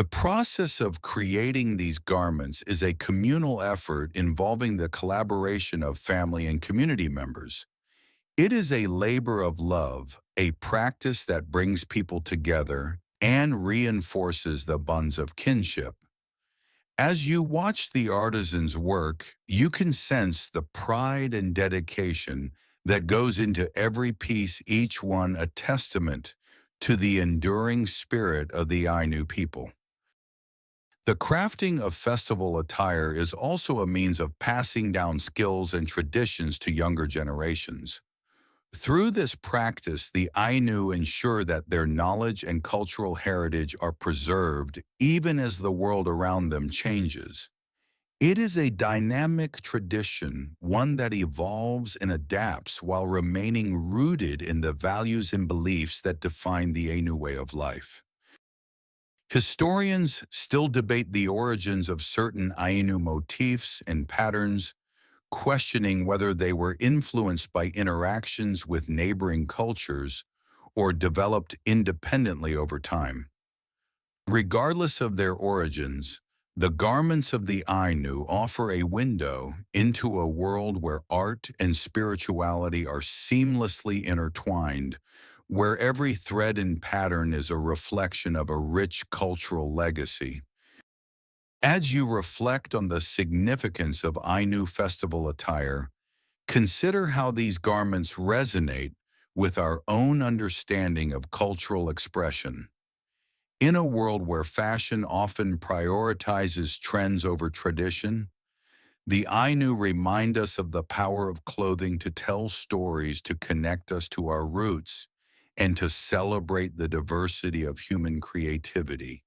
the process of creating these garments is a communal effort involving the collaboration of family and community members. It is a labor of love, a practice that brings people together and reinforces the bonds of kinship. As you watch the artisans work, you can sense the pride and dedication that goes into every piece, each one a testament to the enduring spirit of the Ainu people. The crafting of festival attire is also a means of passing down skills and traditions to younger generations. Through this practice, the Ainu ensure that their knowledge and cultural heritage are preserved even as the world around them changes. It is a dynamic tradition, one that evolves and adapts while remaining rooted in the values and beliefs that define the Ainu way of life. Historians still debate the origins of certain Ainu motifs and patterns, questioning whether they were influenced by interactions with neighboring cultures or developed independently over time. Regardless of their origins, the garments of the Ainu offer a window into a world where art and spirituality are seamlessly intertwined, where every thread and pattern is a reflection of a rich cultural legacy. As you reflect on the significance of Ainu festival attire, consider how these garments resonate with our own understanding of cultural expression. In a world where fashion often prioritizes trends over tradition, the Ainu remind us of the power of clothing to tell stories, to connect us to our roots, and to celebrate the diversity of human creativity.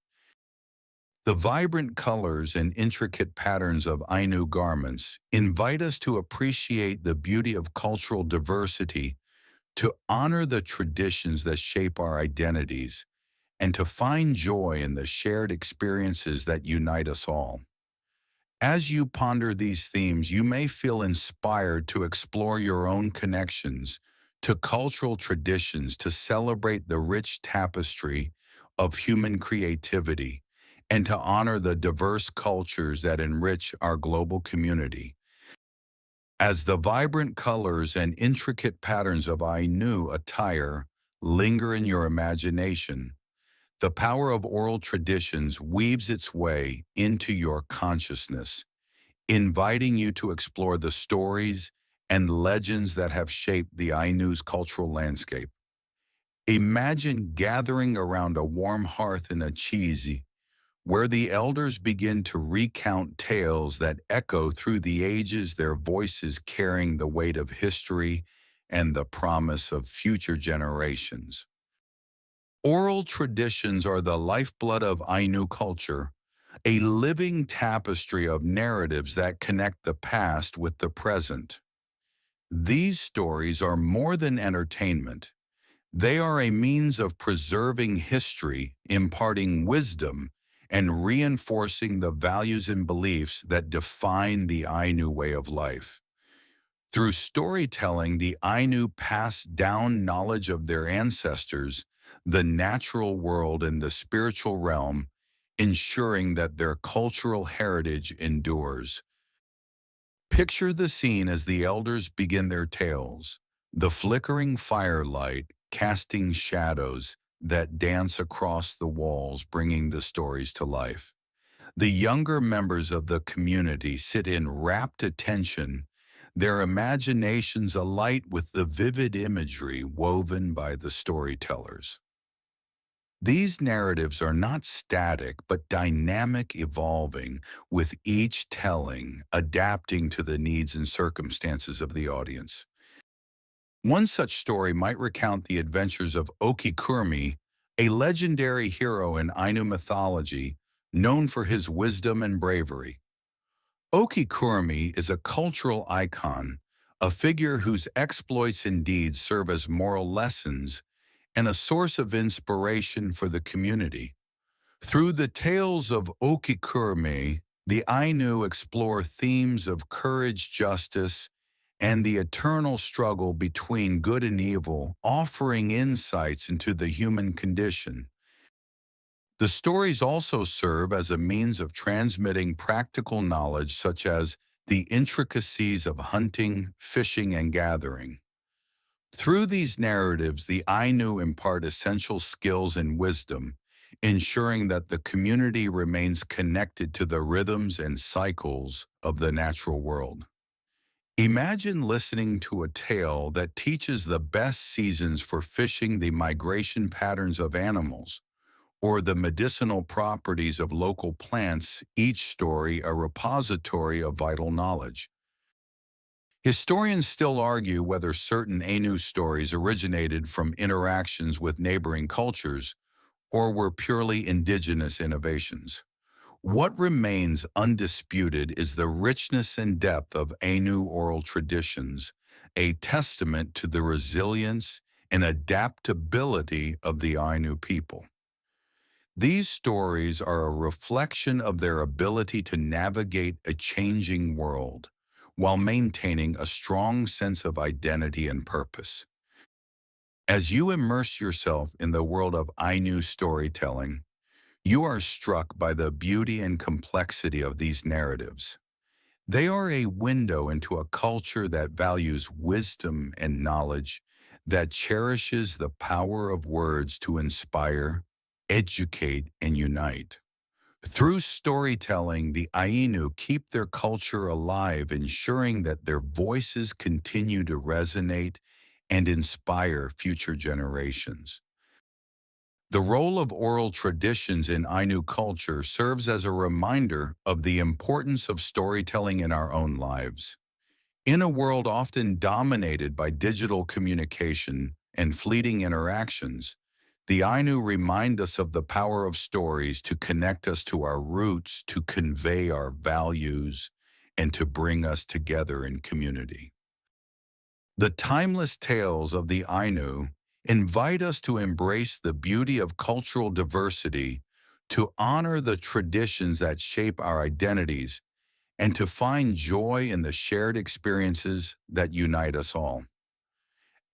The vibrant colors and intricate patterns of Ainu garments invite us to appreciate the beauty of cultural diversity, to honor the traditions that shape our identities, and to find joy in the shared experiences that unite us all. As you ponder these themes, you may feel inspired to explore your own connections to cultural traditions, to celebrate the rich tapestry of human creativity, and to honor the diverse cultures that enrich our global community. As the vibrant colors and intricate patterns of Ainu attire linger in your imagination, the power of oral traditions weaves its way into your consciousness, inviting you to explore the stories and legends that have shaped the Ainu's cultural landscape. Imagine gathering around a warm hearth in a cheesy, where the elders begin to recount tales that echo through the ages, their voices carrying the weight of history and the promise of future generations. Oral traditions are the lifeblood of Ainu culture, a living tapestry of narratives that connect the past with the present. These stories are more than entertainment. They are a means of preserving history, imparting wisdom, and reinforcing the values and beliefs that define the Ainu way of life. Through storytelling, the Ainu pass down knowledge of their ancestors, the natural world, and the spiritual realm, ensuring that their cultural heritage endures. Picture the scene as the elders begin their tales, the flickering firelight casting shadows that dance across the walls, bringing the stories to life. The younger members of the community sit in rapt attention, their imaginations alight with the vivid imagery woven by the storytellers. These narratives are not static but dynamic, evolving, with each telling adapting to the needs and circumstances of the audience. One such story might recount the adventures of Okikurmi, a legendary hero in Ainu mythology known for his wisdom and bravery. Okikurmi is a cultural icon, a figure whose exploits and deeds serve as moral lessons and a source of inspiration for the community. Through the tales of Okikurme, the Ainu explore themes of courage, justice, and the eternal struggle between good and evil, offering insights into the human condition. The stories also serve as a means of transmitting practical knowledge such as the intricacies of hunting, fishing, and gathering. Through these narratives, the Ainu impart essential skills and wisdom, ensuring that the community remains connected to the rhythms and cycles of the natural world. Imagine listening to a tale that teaches the best seasons for fishing, the migration patterns of animals, or the medicinal properties of local plants, each story a repository of vital knowledge. Historians still argue whether certain Ainu stories originated from interactions with neighboring cultures or were purely indigenous innovations. What remains undisputed is the richness and depth of Ainu oral traditions, a testament to the resilience and adaptability of the Ainu people. These stories are a reflection of their ability to navigate a changing world while maintaining a strong sense of identity and purpose. As you immerse yourself in the world of Ainu storytelling, you are struck by the beauty and complexity of these narratives. They are a window into a culture that values wisdom and knowledge, that cherishes the power of words to inspire, educate, and unite. Through storytelling, the Ainu keep their culture alive, ensuring that their voices continue to resonate and inspire future generations. The role of oral traditions in Ainu culture serves as a reminder of the importance of storytelling in our own lives. In a world often dominated by digital communication and fleeting interactions, the Ainu remind us of the power of stories to connect us to our roots, to convey our values, and to bring us together in community. The timeless tales of the Ainu invite us to embrace the beauty of cultural diversity, to honor the traditions that shape our identities, and to find joy in the shared experiences that unite us all.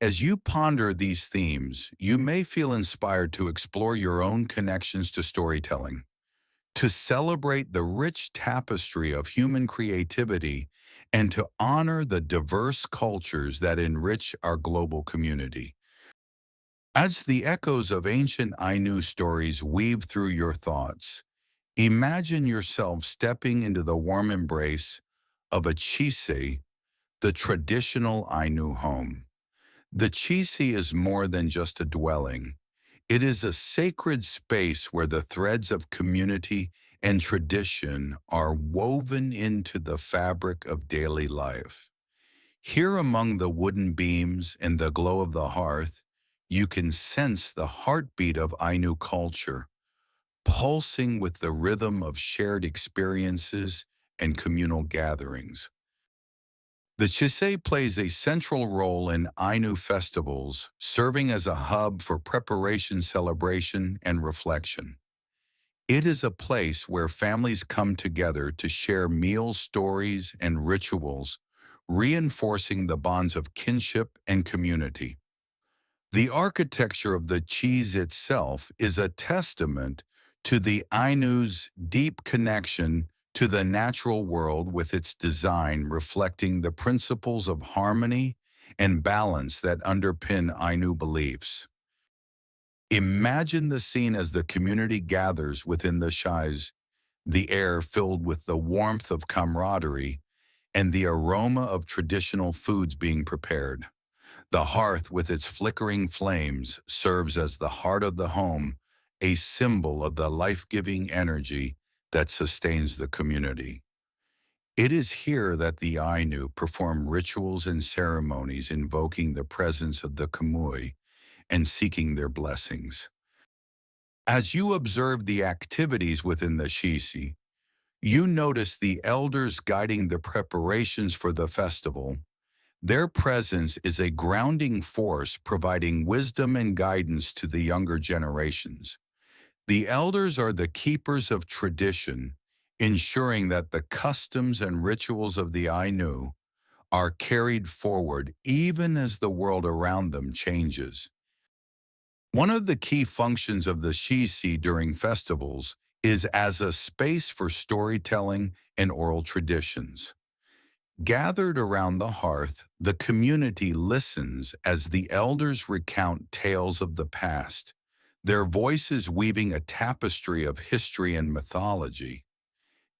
As you ponder these themes, you may feel inspired to explore your own connections to storytelling, to celebrate the rich tapestry of human creativity, and to honor the diverse cultures that enrich our global community. As the echoes of ancient Ainu stories weave through your thoughts, imagine yourself stepping into the warm embrace of a chise, the traditional Ainu home. The chise is more than just a dwelling. It is a sacred space where the threads of community and tradition are woven into the fabric of daily life. Here among the wooden beams and the glow of the hearth, you can sense the heartbeat of Ainu culture, pulsing with the rhythm of shared experiences and communal gatherings. The Chisei plays a central role in Ainu festivals, serving as a hub for preparation, celebration, and reflection. It is a place where families come together to share meals, stories, and rituals, reinforcing the bonds of kinship and community. The architecture of the cheese itself is a testament to the Ainu's deep connection to the natural world, with its design reflecting the principles of harmony and balance that underpin Ainu beliefs. Imagine the scene as the community gathers within the shies. the air filled with the warmth of camaraderie and the aroma of traditional foods being prepared. The hearth with its flickering flames serves as the heart of the home, a symbol of the life-giving energy that sustains the community. It is here that the Ainu perform rituals and ceremonies invoking the presence of the Kamui and seeking their blessings. As you observe the activities within the Shisi, you notice the elders guiding the preparations for the festival. Their presence is a grounding force providing wisdom and guidance to the younger generations. The elders are the keepers of tradition, ensuring that the customs and rituals of the Ainu are carried forward even as the world around them changes. One of the key functions of the Shishi during festivals is as a space for storytelling and oral traditions. Gathered around the hearth, the community listens as the elders recount tales of the past, their voices weaving a tapestry of history and mythology.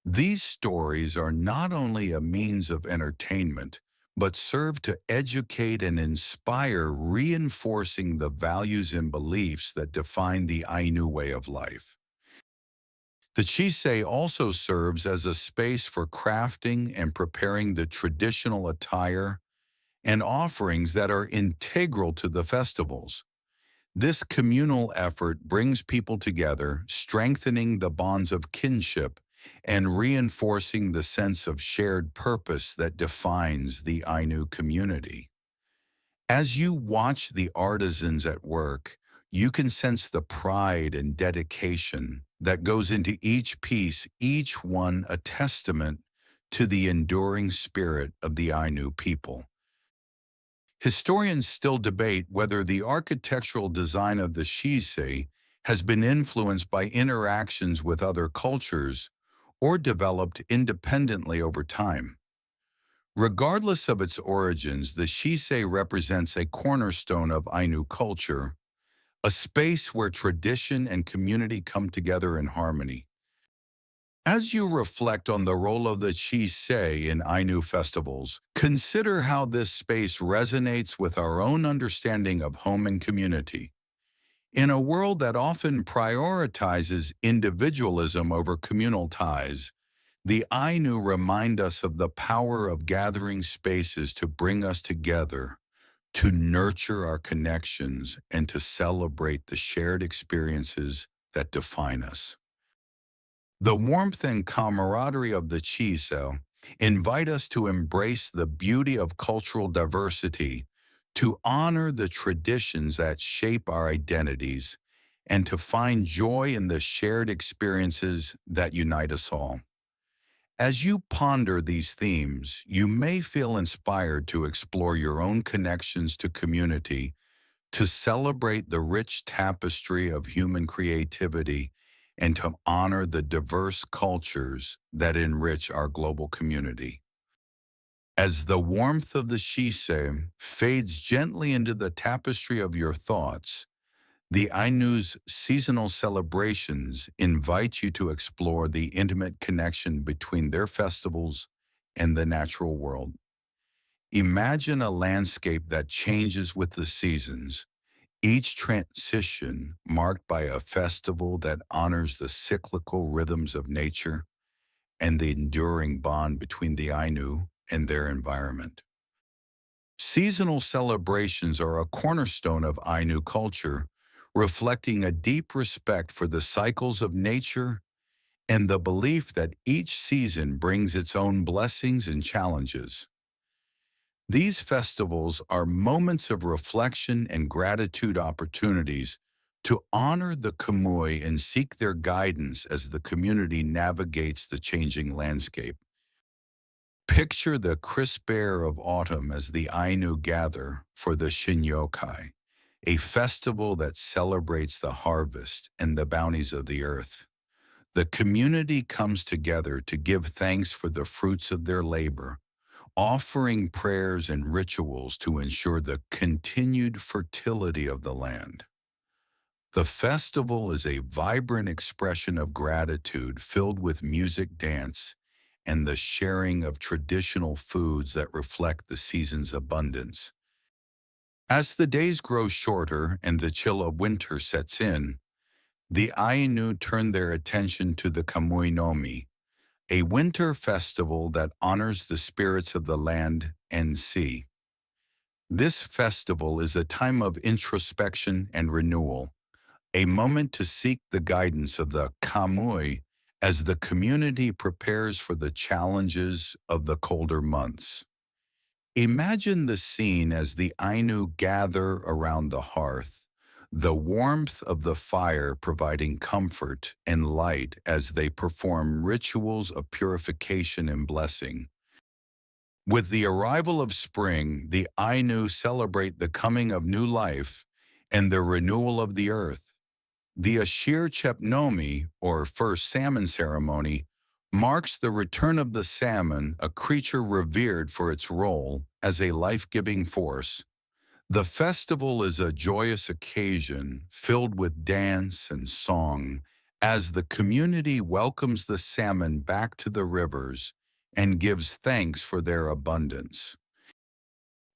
These stories are not only a means of entertainment, but serve to educate and inspire, reinforcing the values and beliefs that define the Ainu way of life. The Chisei also serves as a space for crafting and preparing the traditional attire and offerings that are integral to the festivals. This communal effort brings people together, strengthening the bonds of kinship and reinforcing the sense of shared purpose that defines the Ainu community. As you watch the artisans at work, you can sense the pride and dedication that goes into each piece, each one a testament to the enduring spirit of the Ainu people. Historians still debate whether the architectural design of the Shisei has been influenced by interactions with other cultures or developed independently over time. Regardless of its origins, the Shisei represents a cornerstone of Ainu culture, a space where tradition and community come together in harmony. As you reflect on the role of the Shisei in Ainu festivals, consider how this space resonates with our own understanding of home and community. In a world that often prioritizes individualism over communal ties, the Ainu remind us of the power of gathering spaces to bring us together, to nurture our connections, and to celebrate the shared experiences that define us. The warmth and camaraderie of the Chiso invite us to embrace the beauty of cultural diversity, to honor the traditions that shape our identities, and to find joy in the shared experiences that unite us all. As you ponder these themes, you may feel inspired to explore your own connections to community, to celebrate the rich tapestry of human creativity, and to honor the diverse cultures that enrich our global community. As the warmth of the Shisei fades gently into the tapestry of your thoughts, the Ainu's seasonal celebrations invite you to explore the intimate connection between their festivals and the natural world. Imagine a landscape that changes with the seasons, each transition marked by a festival that honors the cyclical rhythms of nature and the enduring bond between the Ainu and their environment. Seasonal celebrations are a cornerstone of Ainu culture, reflecting a deep respect for the cycles of nature and the belief that each season brings its own blessings and challenges. These festivals are moments of reflection and gratitude, opportunities to honor the Kamui and seek their guidance as the community navigates the changing landscape. Picture the crisp air of autumn as the Ainu gather for the Shinyokai, a festival that celebrates the harvest and the bounties of the earth. The community comes together to give thanks for the fruits of their labor, offering prayers and rituals to ensure the continued fertility of the land. The festival is a vibrant expression of gratitude filled with music, dance, and the sharing of traditional foods that reflect the season's abundance. As the days grow shorter and the chill of winter sets in, the Ainu turn their attention to the Kamui Nomi, a winter festival that honors the spirits of the land and sea. This festival is a time of introspection and renewal, a moment to seek the guidance of the Kamui as the community prepares for the challenges of the colder months. Imagine the scene as the Ainu gather around the hearth, the warmth of the fire providing comfort and light as they perform rituals of purification and blessing. With the arrival of spring, the Ainu celebrate the coming of new life and the renewal of the earth. The Ashir Chepnomi, or first salmon ceremony, marks the return of the salmon, a creature revered for its role as a life-giving force. The festival is a joyous occasion filled with dance and song as the community welcomes the salmon back to the rivers and gives thanks for their abundance.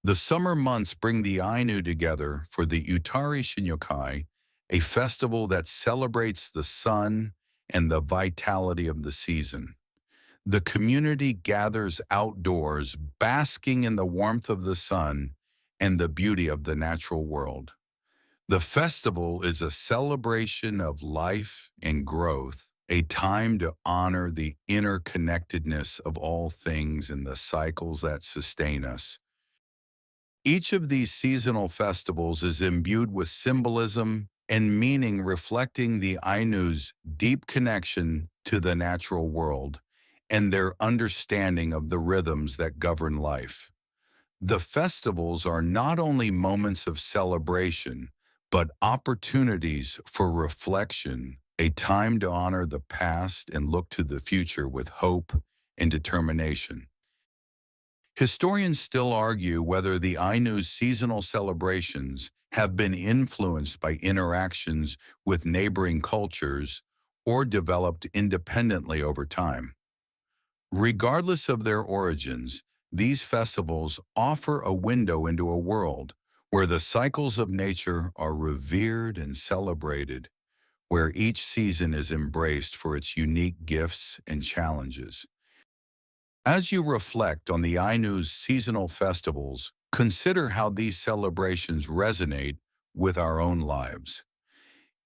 The summer months bring the Ainu together for the Utari Shinyokai, a festival that celebrates the sun and the vitality of the season. The community gathers outdoors, basking in the warmth of the sun and the beauty of the natural world. The festival is a celebration of life and growth, a time to honor the interconnectedness of all things and the cycles that sustain us. Each of these seasonal festivals is imbued with symbolism and meaning reflecting the Ainu's deep connection to the natural world and their understanding of the rhythms that govern life. The festivals are not only moments of celebration, but opportunities for reflection, a time to honor the past and look to the future with hope and determination. Historians still argue whether the Ainu's seasonal celebrations have been influenced by interactions with neighboring cultures or developed independently over time. Regardless of their origins, these festivals offer a window into a world where the cycles of nature are revered and celebrated, where each season is embraced for its unique gifts and challenges. As you reflect on the Ainu's seasonal festivals, consider how these celebrations resonate with our own lives.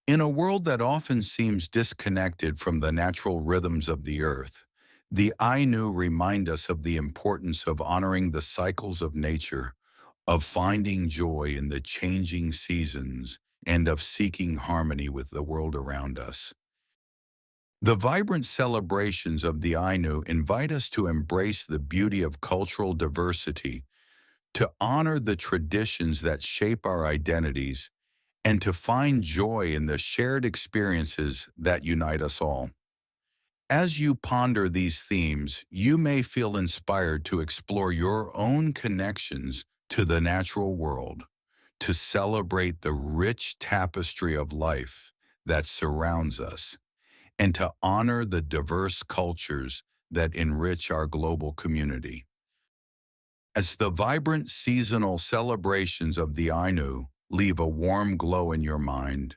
In a world that often seems disconnected from the natural rhythms of the earth, the Ainu remind us of the importance of honoring the cycles of nature, of finding joy in the changing seasons, and of seeking harmony with the world around us. The vibrant celebrations of the Ainu invite us to embrace the beauty of cultural diversity, to honor the traditions that shape our identities, and to find joy in the shared experiences that unite us all. As you ponder these themes, you may feel inspired to explore your own connections to the natural world, to celebrate the rich tapestry of life that surrounds us, and to honor the diverse cultures that enrich our global community. As the vibrant seasonal celebrations of the Ainu leave a warm glow in your mind,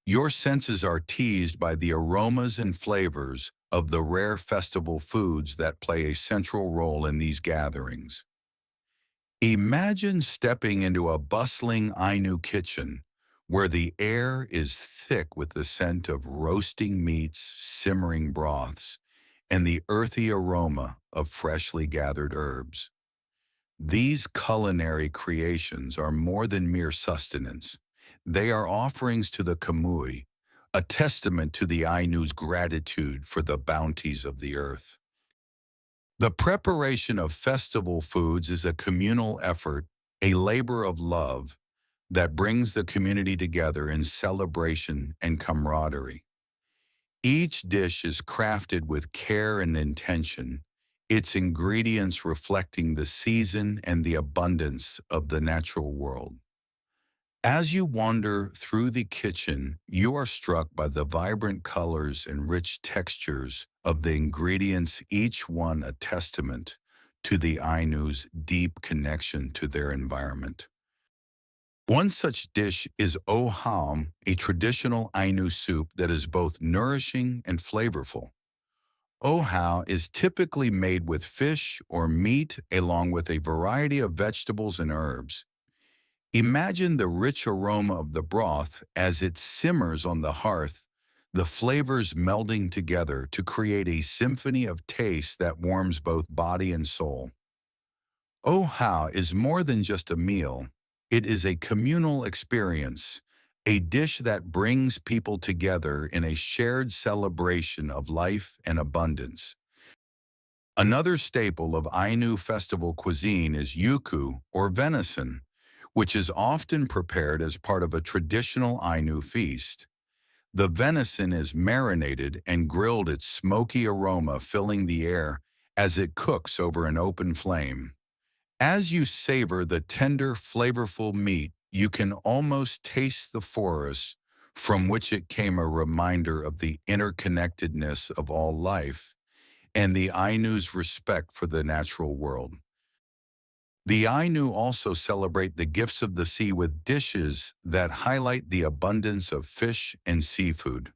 your senses are teased by the aromas and flavors of the rare festival foods that play a central role in these gatherings. Imagine stepping into a bustling Ainu kitchen where the air is thick with the scent of roasting meats, simmering broths, and the earthy aroma of freshly gathered herbs. These culinary creations are more than mere sustenance. They are offerings to the Kamui, a testament to the Ainu's gratitude for the bounties of the earth. The preparation of festival foods is a communal effort, a labor of love that brings the community together in celebration and camaraderie. Each dish is crafted with care and intention, its ingredients reflecting the season and the abundance of the natural world. As you wander through the kitchen, you are struck by the vibrant colors and rich textures of the ingredients, each one a testament to the Ainu's deep connection to their environment. One such dish is oham, a traditional Ainu soup that is both nourishing and flavorful. Oha is typically made with fish or meat along with a variety of vegetables and herbs. Imagine the rich aroma of the broth as it simmers on the hearth, the flavors melding together to create a symphony of taste that warms both body and soul. Oha is more than just a meal. It is a communal experience, a dish that brings people together in a shared celebration of life and abundance. Another staple of Ainu festival cuisine is yuku, or venison, which is often prepared as part of a traditional Ainu feast. The venison is marinated and grilled, its smoky aroma filling the air as it cooks over an open flame. As you savor the tender, flavorful meat, you can almost taste the forest from which it came, a reminder of the interconnectedness of all life and the Ainu's respect for the natural world. The Ainu also celebrate the gifts of the sea with dishes that highlight the abundance of fish and seafood.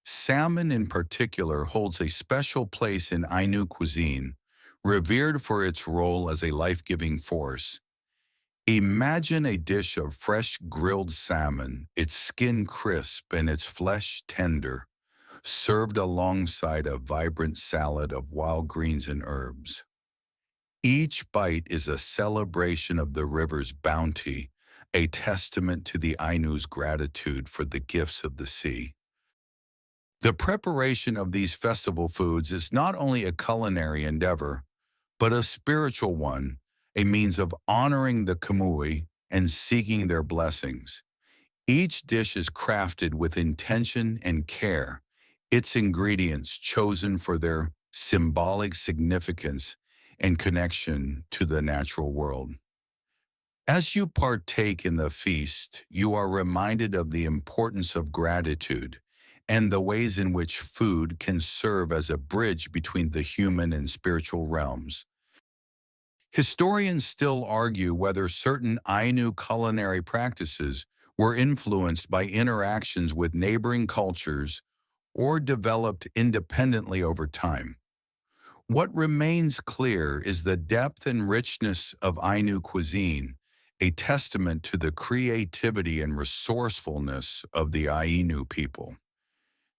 Salmon in particular holds a special place in Ainu cuisine, revered for its role as a life-giving force. Imagine a dish of fresh grilled salmon, its skin crisp and its flesh tender, served alongside a vibrant salad of wild greens and herbs. Each bite is a celebration of the river's bounty, a testament to the Ainu's gratitude for the gifts of the sea. The preparation of these festival foods is not only a culinary endeavor, but a spiritual one, a means of honoring the Kamui and seeking their blessings. Each dish is crafted with intention and care, its ingredients chosen for their symbolic significance and connection to the natural world. As you partake in the feast, you are reminded of the importance of gratitude and the ways in which food can serve as a bridge between the human and spiritual realms. Historians still argue whether certain Ainu culinary practices were influenced by interactions with neighboring cultures or developed independently over time. What remains clear is the depth and richness of Ainu cuisine, a testament to the creativity and resourcefulness of the Ainu people.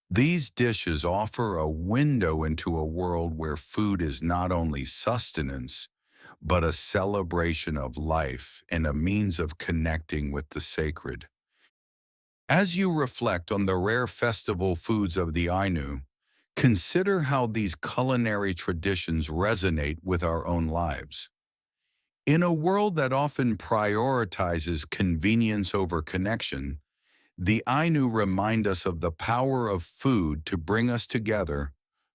These dishes offer a window into a world where food is not only sustenance, but a celebration of life and a means of connecting with the sacred. As you reflect on the rare festival foods of the Ainu, consider how these culinary traditions resonate with our own lives. In a world that often prioritizes convenience over connection, the Ainu remind us of the power of food to bring us together,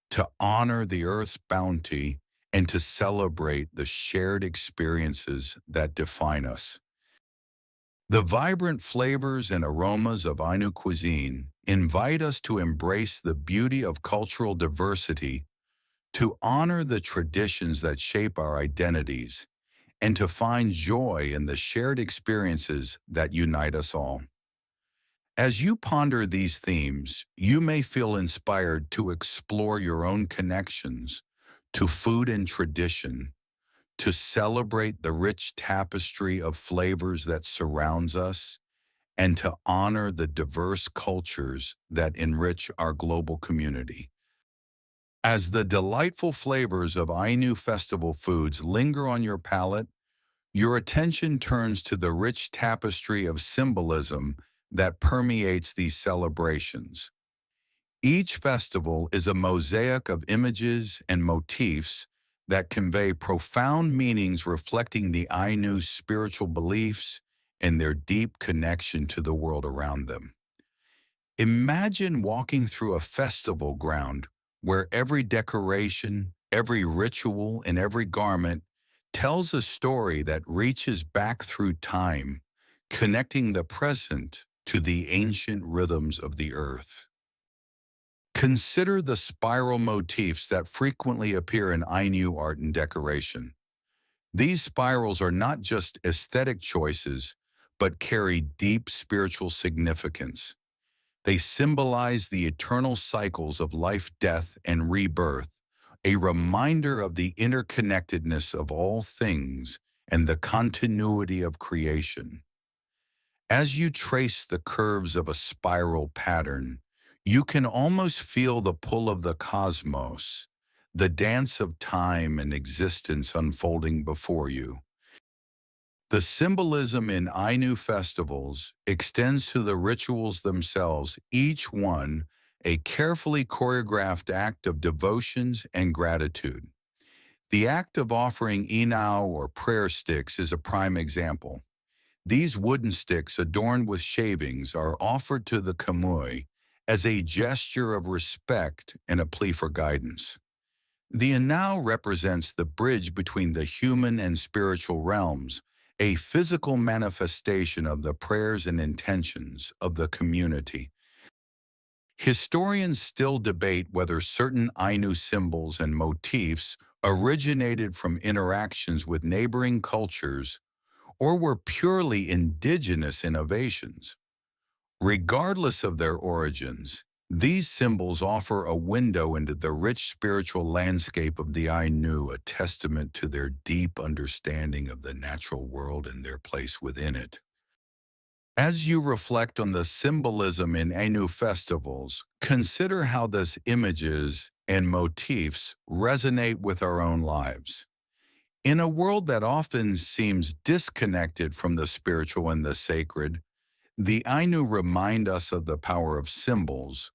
to honor the earth's bounty, and to celebrate the shared experiences that define us. The vibrant flavors and aromas of Ainu cuisine invite us to embrace the beauty of cultural diversity, to honor the traditions that shape our identities, and to find joy in the shared experiences that unite us all. As you ponder these themes, you may feel inspired to explore your own connections to food and tradition, to celebrate the rich tapestry of flavors that surrounds us, and to honor the diverse cultures that enrich our global community. As the delightful flavors of Ainu festival foods linger on your palate, your attention turns to the rich tapestry of symbolism that permeates these celebrations. Each festival is a mosaic of images and motifs that convey profound meanings reflecting the Ainu's spiritual beliefs and their deep connection to the world around them. Imagine walking through a festival ground where every decoration, every ritual, and every garment tells a story that reaches back through time, connecting the present to the ancient rhythms of the earth. Consider the spiral motifs that frequently appear in Ainu art and decoration. These spirals are not just aesthetic choices, but carry deep spiritual significance. They symbolize the eternal cycles of life, death, and rebirth, a reminder of the interconnectedness of all things and the continuity of creation. As you trace the curves of a spiral pattern, you can almost feel the pull of the cosmos, the dance of time and existence unfolding before you. The symbolism in Ainu festivals extends to the rituals themselves, each one a carefully choreographed act of devotions and gratitude. The act of offering inao or prayer sticks is a prime example. These wooden sticks adorned with shavings are offered to the kamui as a gesture of respect and a plea for guidance. The inao represents the bridge between the human and spiritual realms, a physical manifestation of the prayers and intentions of the community. Historians still debate whether certain Ainu symbols and motifs originated from interactions with neighboring cultures or were purely indigenous innovations. Regardless of their origins, these symbols offer a window into the rich spiritual landscape of the Ainu, a testament to their deep understanding of the natural world and their place within it. As you reflect on the symbolism in Ainu festivals, consider how these images and motifs resonate with our own lives. In a world that often seems disconnected from the spiritual and the sacred, the Ainu remind us of the power of symbols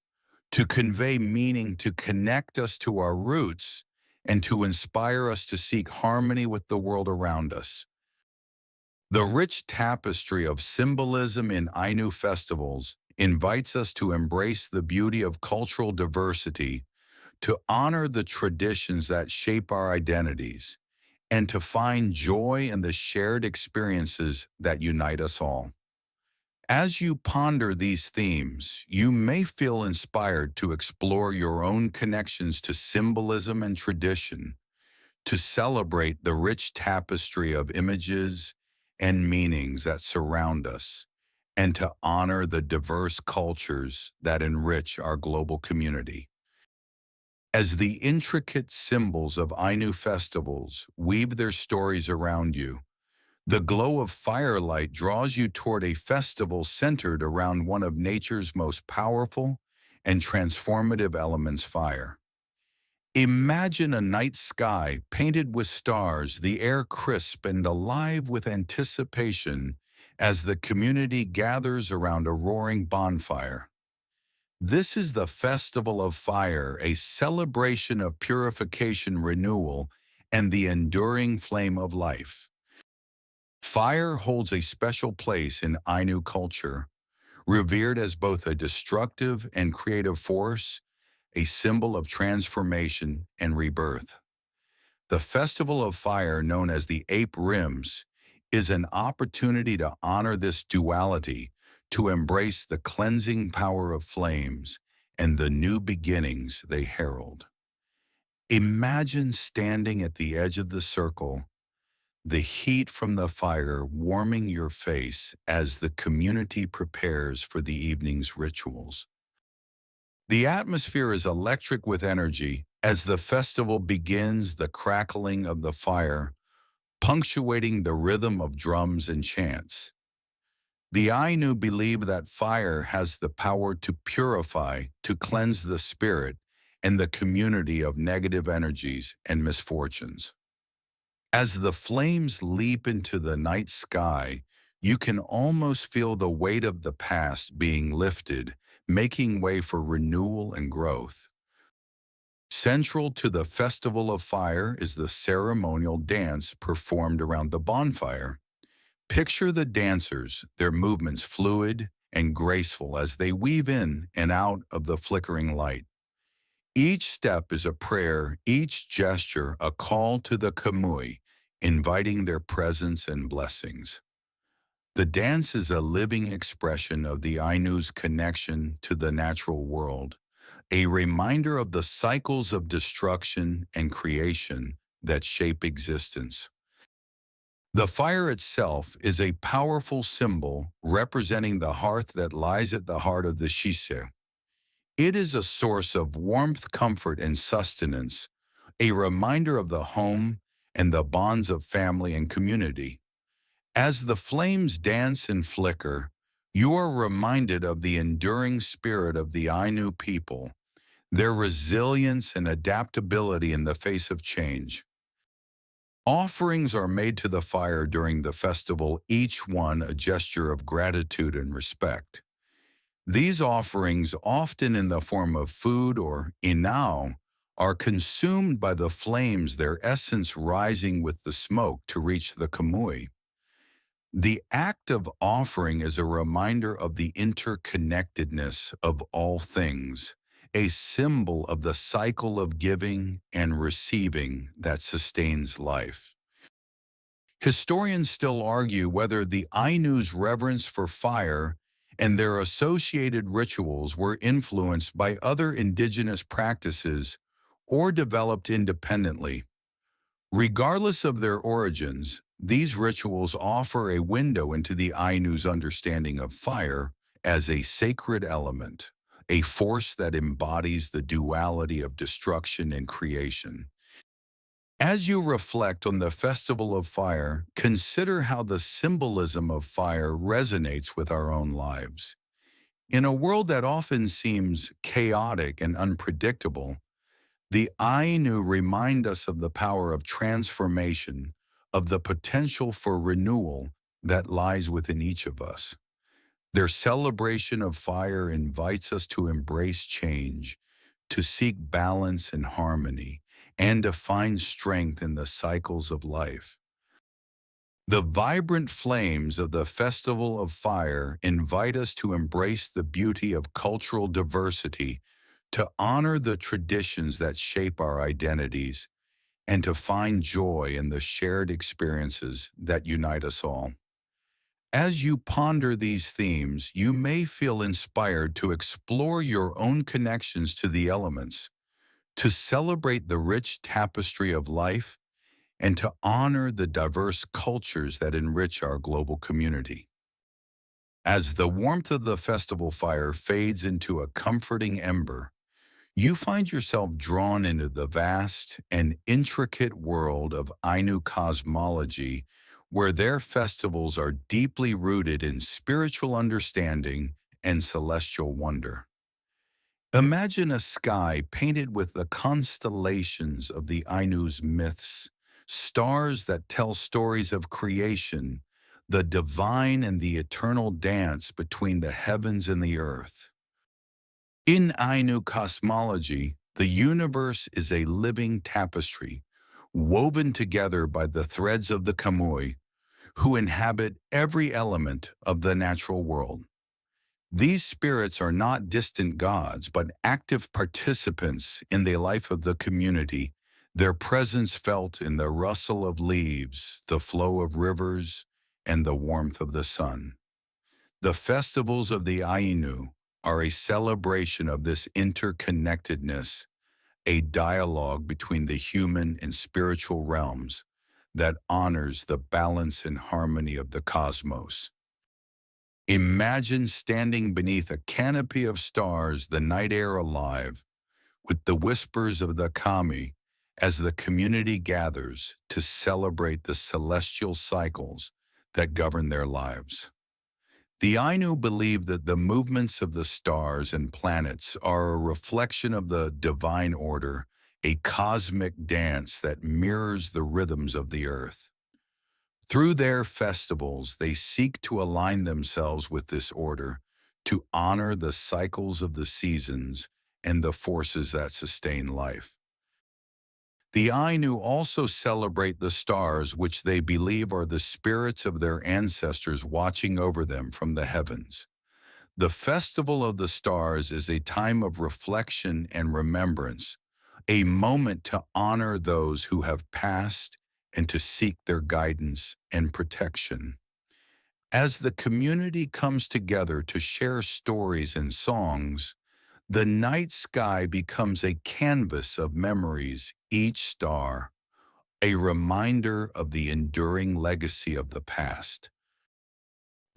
to convey meaning, to connect us to our roots, and to inspire us to seek harmony with the world around us. The rich tapestry of symbolism in Ainu festivals invites us to embrace the beauty of cultural diversity, to honor the traditions that shape our identities, and to find joy in the shared experiences that unite us all. As you ponder these themes, you may feel inspired to explore your own connections to symbolism and tradition, to celebrate the rich tapestry of images and meanings that surround us, and to honor the diverse cultures that enrich our global community. As the intricate symbols of Ainu festivals weave their stories around you, the glow of firelight draws you toward a festival centered around one of nature's most powerful and transformative elements, fire. Imagine a night sky painted with stars, the air crisp and alive with anticipation as the community gathers around a roaring bonfire. This is the Festival of Fire, a celebration of purification, renewal, and the enduring flame of life. Fire holds a special place in Ainu culture, revered as both a destructive and creative force, a symbol of transformation and rebirth. The Festival of Fire, known as the Ape Rims, is an opportunity to honor this duality, to embrace the cleansing power of flames and the new beginnings they herald. Imagine standing at the edge of the circle, the heat from the fire warming your face as the community prepares for the evening's rituals. The atmosphere is electric with energy as the festival begins, the crackling of the fire, punctuating the rhythm of drums and chants. The Ainu believe that fire has the power to purify, to cleanse the spirit and the community of negative energies and misfortunes. As the flames leap into the night sky, you can almost feel the weight of the past being lifted, making way for renewal and growth. Central to the Festival of Fire is the ceremonial dance performed around the bonfire. Picture the dancers, their movements fluid and graceful as they weave in and out of the flickering light. Each step is a prayer, each gesture a call to the kamui, inviting their presence and blessings. The dance is a living expression of the Ainu's connection to the natural world, a reminder of the cycles of destruction and creation that shape existence. The fire itself is a powerful symbol representing the hearth that lies at the heart of the Shise. It is a source of warmth, comfort, and sustenance, a reminder of the home and the bonds of family and community. As the flames dance and flicker, you are reminded of the enduring spirit of the Ainu people, their resilience and adaptability in the face of change. Offerings are made to the fire during the festival, each one a gesture of gratitude and respect. These offerings, often in the form of food or inao, are consumed by the flames, their essence rising with the smoke to reach the kamui. The act of offering is a reminder of the interconnectedness of all things, a symbol of the cycle of giving and receiving that sustains life. Historians still argue whether the Ainu's reverence for fire and their associated rituals were influenced by other indigenous practices or developed independently. Regardless of their origins, these rituals offer a window into the Ainu's understanding of fire as a sacred element, a force that embodies the duality of destruction and creation. As you reflect on the Festival of Fire, consider how the symbolism of fire resonates with our own lives. In a world that often seems chaotic and unpredictable, the Ainu remind us of the power of transformation, of the potential for renewal that lies within each of us. Their celebration of fire invites us to embrace change, to seek balance and harmony, and to find strength in the cycles of life. The vibrant flames of the Festival of Fire invite us to embrace the beauty of cultural diversity, to honor the traditions that shape our identities, and to find joy in the shared experiences that unite us all. As you ponder these themes, you may feel inspired to explore your own connections to the elements, to celebrate the rich tapestry of life, and to honor the diverse cultures that enrich our global community. As the warmth of the festival fire fades into a comforting ember, you find yourself drawn into the vast and intricate world of Ainu cosmology, where their festivals are deeply rooted in spiritual understanding and celestial wonder. Imagine a sky painted with the constellations of the Ainu's myths, stars that tell stories of creation, the divine and the eternal dance between the heavens and the earth. In Ainu cosmology, the universe is a living tapestry, woven together by the threads of the Kamui, who inhabit every element of the natural world. These spirits are not distant gods, but active participants in the life of the community, their presence felt in the rustle of leaves, the flow of rivers, and the warmth of the sun. The festivals of the Ainu are a celebration of this interconnectedness, a dialogue between the human and spiritual realms that honors the balance and harmony of the cosmos. Imagine standing beneath a canopy of stars, the night air alive, with the whispers of the kami as the community gathers to celebrate the celestial cycles that govern their lives. The Ainu believe that the movements of the stars and planets are a reflection of the divine order, a cosmic dance that mirrors the rhythms of the earth. Through their festivals, they seek to align themselves with this order, to honor the cycles of the seasons and the forces that sustain life. The Ainu also celebrate the stars, which they believe are the spirits of their ancestors watching over them from the heavens. The Festival of the Stars is a time of reflection and remembrance, a moment to honor those who have passed and to seek their guidance and protection. As the community comes together to share stories and songs, the night sky becomes a canvas of memories, each star, a reminder of the enduring legacy of the past.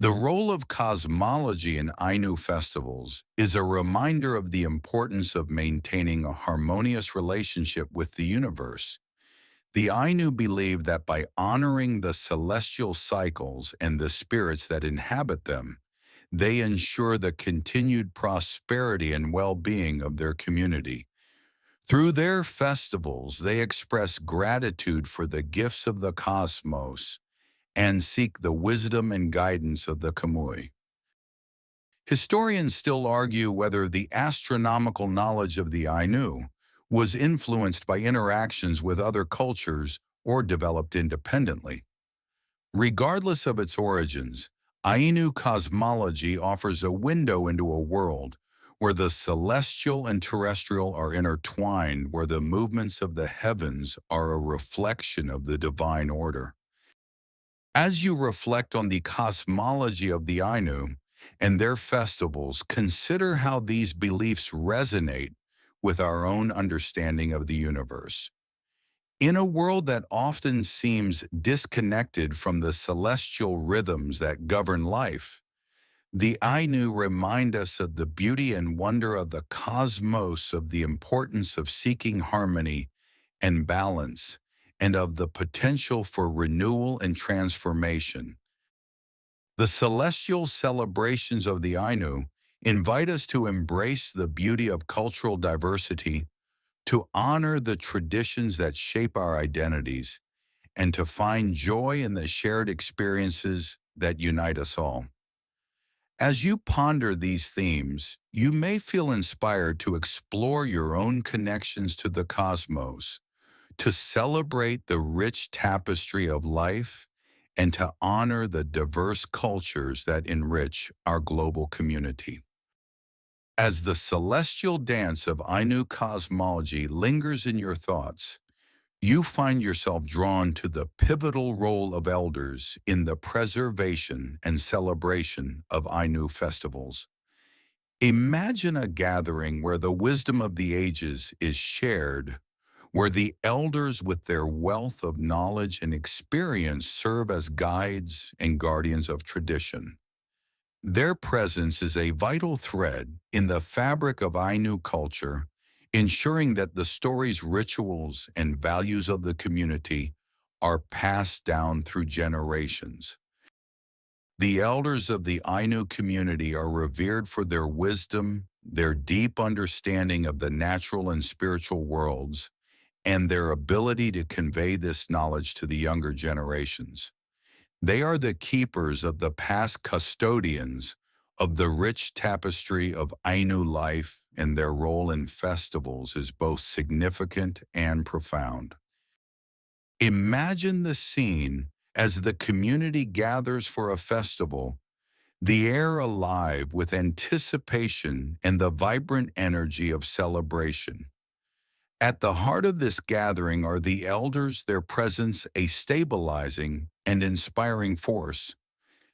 The role of cosmology in Ainu festivals is a reminder of the importance of maintaining a harmonious relationship with the universe. The Ainu believe that by honoring the celestial cycles and the spirits that inhabit them, they ensure the continued prosperity and well-being of their community. Through their festivals, they express gratitude for the gifts of the cosmos and seek the wisdom and guidance of the Kamui. Historians still argue whether the astronomical knowledge of the Ainu was influenced by interactions with other cultures or developed independently. Regardless of its origins, Ainu cosmology offers a window into a world where the celestial and terrestrial are intertwined, where the movements of the heavens are a reflection of the divine order. As you reflect on the cosmology of the Ainu and their festivals, consider how these beliefs resonate with our own understanding of the universe. In a world that often seems disconnected from the celestial rhythms that govern life, the Ainu remind us of the beauty and wonder of the cosmos, of the importance of seeking harmony and balance, and of the potential for renewal and transformation. The celestial celebrations of the Ainu invite us to embrace the beauty of cultural diversity, to honor the traditions that shape our identities, and to find joy in the shared experiences that unite us all. As you ponder these themes, you may feel inspired to explore your own connections to the cosmos, to celebrate the rich tapestry of life, and to honor the diverse cultures that enrich our global community. As the celestial dance of Ainu cosmology lingers in your thoughts, you find yourself drawn to the pivotal role of elders in the preservation and celebration of Ainu festivals. Imagine a gathering where the wisdom of the ages is shared, where the elders with their wealth of knowledge and experience serve as guides and guardians of tradition. Their presence is a vital thread in the fabric of Ainu culture, ensuring that the stories, rituals, and values of the community are passed down through generations. The elders of the Ainu community are revered for their wisdom, their deep understanding of the natural and spiritual worlds, and their ability to convey this knowledge to the younger generations. They are the keepers of the past, custodians of the rich tapestry of Ainu life, and their role in festivals is both significant and profound. Imagine the scene as the community gathers for a festival, the air alive with anticipation and the vibrant energy of celebration. At the heart of this gathering are the elders, their presence a stabilizing and inspiring force.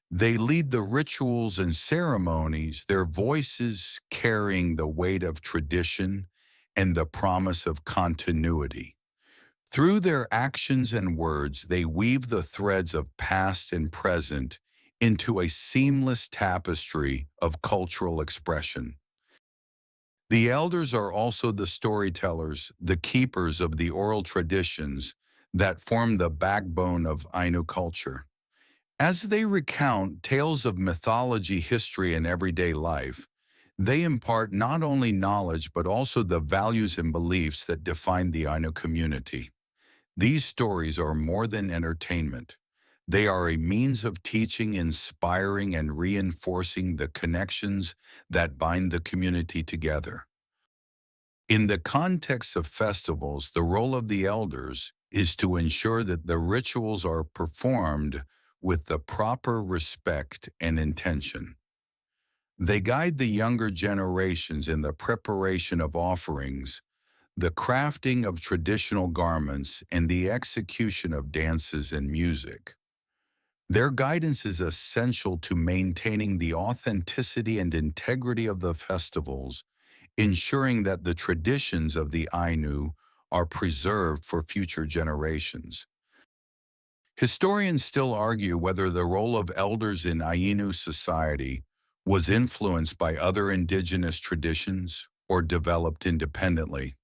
They lead the rituals and ceremonies, their voices carrying the weight of tradition and the promise of continuity. Through their actions and words, they weave the threads of past and present into a seamless tapestry of cultural expression. The elders are also the storytellers, the keepers of the oral traditions that form the backbone of Ainu culture. As they recount tales of mythology, history, and everyday life, they impart not only knowledge but also the values and beliefs that define the Ainu community. These stories are more than entertainment. They are a means of teaching, inspiring, and reinforcing the connections that bind the community together. In the context of festivals, the role of the elders is to ensure that the rituals are performed with the proper respect and intention. They guide the younger generations in the preparation of offerings, the crafting of traditional garments, and the execution of dances and music. Their guidance is essential to maintaining the authenticity and integrity of the festivals, ensuring that the traditions of the Ainu are preserved for future generations. Historians still argue whether the role of elders in Ainu society was influenced by other indigenous traditions or developed independently.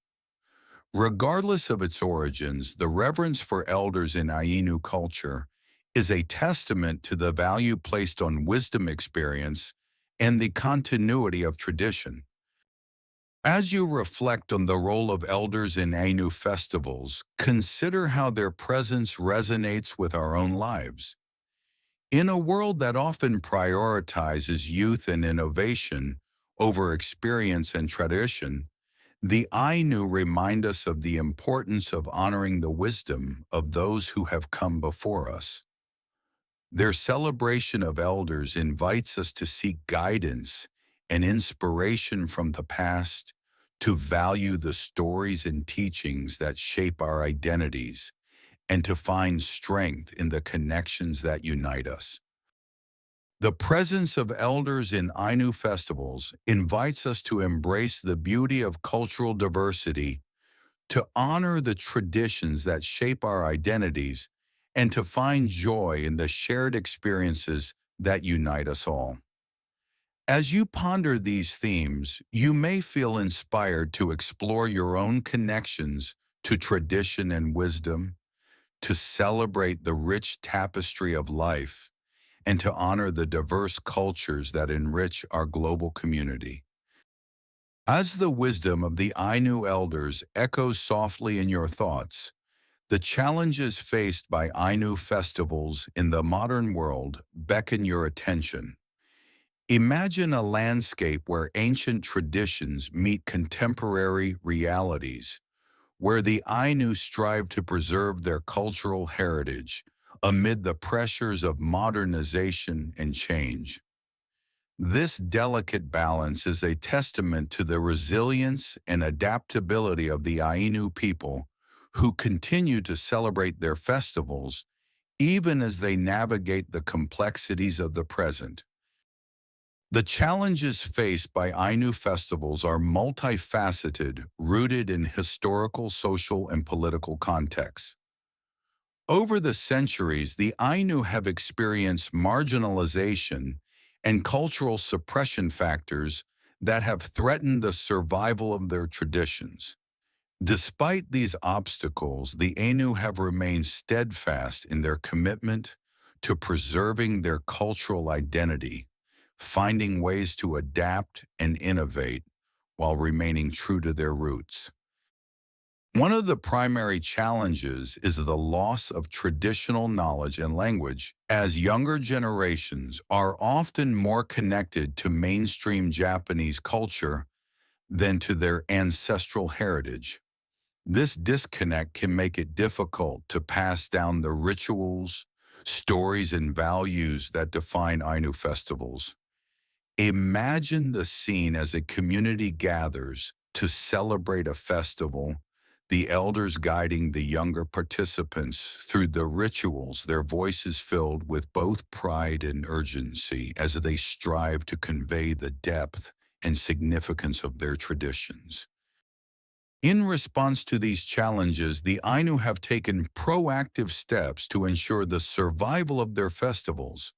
Regardless of its origins, the reverence for elders in Ainu culture is a testament to the value placed on wisdom experience and the continuity of tradition. As you reflect on the role of elders in Ainu festivals, consider how their presence resonates with our own lives. In a world that often prioritizes youth and innovation over experience and tradition, the Ainu remind us of the importance of honoring the wisdom of those who have come before us. Their celebration of elders invites us to seek guidance and inspiration from the past, to value the stories and teachings that shape our identities, and to find strength in the connections that unite us. The presence of elders in Ainu festivals invites us to embrace the beauty of cultural diversity, to honor the traditions that shape our identities, and to find joy in the shared experiences that unite us all. As you ponder these themes, you may feel inspired to explore your own connections to tradition and wisdom, to celebrate the rich tapestry of life, and to honor the diverse cultures that enrich our global community. As the wisdom of the Ainu elders echoes softly in your thoughts, the challenges faced by Ainu festivals in the modern world beckon your attention. Imagine a landscape where ancient traditions meet contemporary realities, where the Ainu strive to preserve their cultural heritage amid the pressures of modernization and change. This delicate balance is a testament to the resilience and adaptability of the Ainu people, who continue to celebrate their festivals even as they navigate the complexities of the present. The challenges faced by Ainu festivals are multifaceted, rooted in historical, social, and political contexts. Over the centuries, the Ainu have experienced marginalization and cultural suppression factors that have threatened the survival of their traditions. Despite these obstacles, the Ainu have remained steadfast in their commitment to preserving their cultural identity, finding ways to adapt and innovate while remaining true to their roots. One of the primary challenges is the loss of traditional knowledge and language, as younger generations are often more connected to mainstream Japanese culture than to their ancestral heritage. This disconnect can make it difficult to pass down the rituals, stories, and values that define Ainu festivals. Imagine the scene as a community gathers to celebrate a festival, the elders guiding the younger participants through the rituals, their voices filled with both pride and urgency as they strive to convey the depth and significance of their traditions. In response to these challenges, the Ainu have taken proactive steps to ensure the survival of their festivals.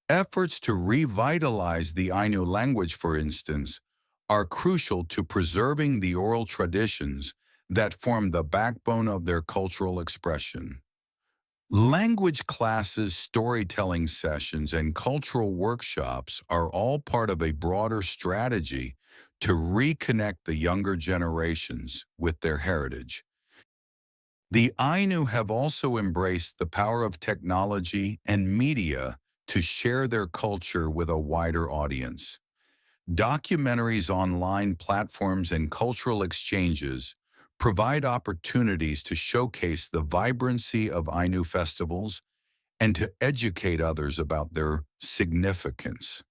Efforts to revitalize the Ainu language, for instance, are crucial to preserving the oral traditions that form the backbone of their cultural expression. Language classes, storytelling sessions, and cultural workshops are all part of a broader strategy to reconnect the younger generations with their heritage. The Ainu have also embraced the power of technology and media to share their culture with a wider audience. Documentaries, online platforms, and cultural exchanges provide opportunities to showcase the vibrancy of Ainu festivals and to educate others about their significance.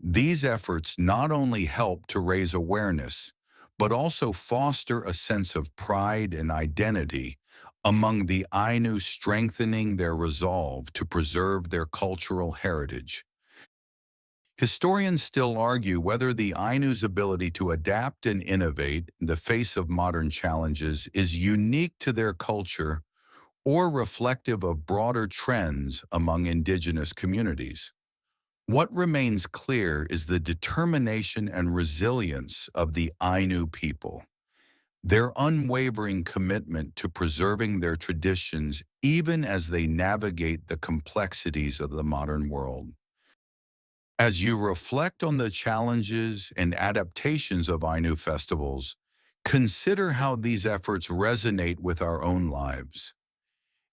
These efforts not only help to raise awareness, but also foster a sense of pride and identity among the Ainu, strengthening their resolve to preserve their cultural heritage. Historians still argue whether the Ainu's ability to adapt and innovate in the face of modern challenges is unique to their culture or reflective of broader trends among indigenous communities. What remains clear is the determination and resilience of the Ainu people, their unwavering commitment to preserving their traditions even as they navigate the complexities of the modern world. As you reflect on the challenges and adaptations of Ainu festivals, consider how these efforts resonate with our own lives.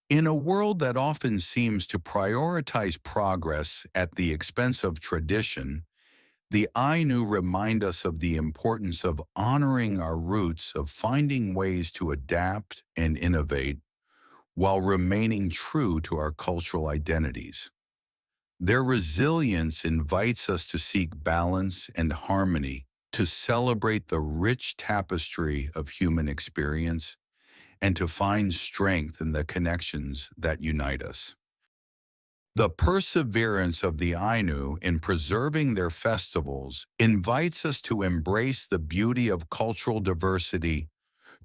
In a world that often seems to prioritize progress at the expense of tradition, the Ainu remind us of the importance of honoring our roots, of finding ways to adapt and innovate while remaining true to our cultural identities. Their resilience invites us to seek balance and harmony, to celebrate the rich tapestry of human experience, and to find strength in the connections that unite us. The perseverance of the Ainu in preserving their festivals invites us to embrace the beauty of cultural diversity,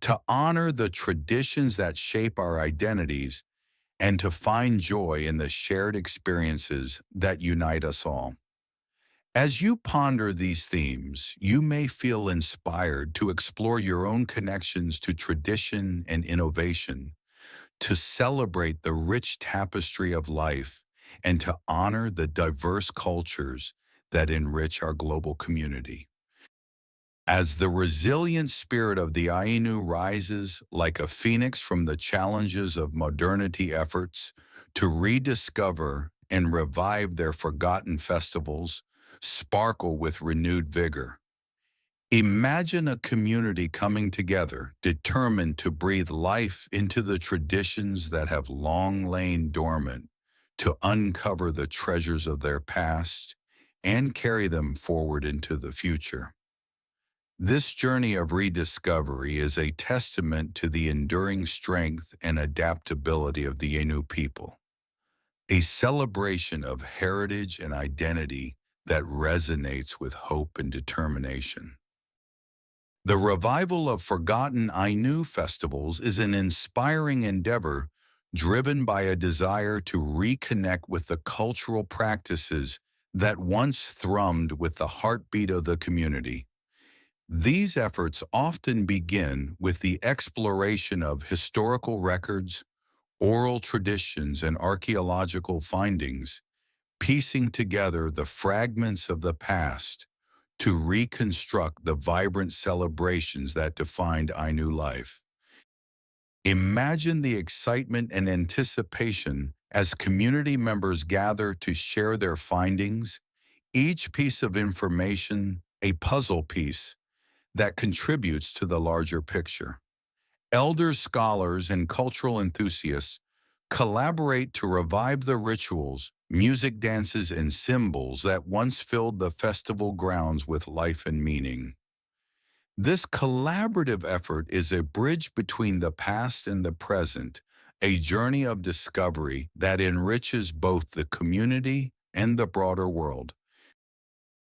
to honor the traditions that shape our identities, and to find joy in the shared experiences that unite us all. As you ponder these themes, you may feel inspired to explore your own connections to tradition and innovation, to celebrate the rich tapestry of life, and to honor the diverse cultures that enrich our global community. As the resilient spirit of the Ainu rises like a phoenix from the challenges of modernity efforts to rediscover and revive their forgotten festivals, sparkle with renewed vigor. Imagine a community coming together, determined to breathe life into the traditions that have long lain dormant, to uncover the treasures of their past and carry them forward into the future. This journey of rediscovery is a testament to the enduring strength and adaptability of the Ainu people, a celebration of heritage and identity that resonates with hope and determination. The revival of forgotten Ainu festivals is an inspiring endeavor driven by a desire to reconnect with the cultural practices that once thrummed with the heartbeat of the community. These efforts often begin with the exploration of historical records, oral traditions, and archaeological findings, piecing together the fragments of the past to reconstruct the vibrant celebrations that defined Ainu life. Imagine the excitement and anticipation as community members gather to share their findings, each piece of information a puzzle piece that contributes to the larger picture. Elders, scholars, and cultural enthusiasts collaborate to revive the rituals, music, dances, and symbols that once filled the festival grounds with life and meaning. This collaborative effort is a bridge between the past and the present, a journey of discovery that enriches both the community and the broader world.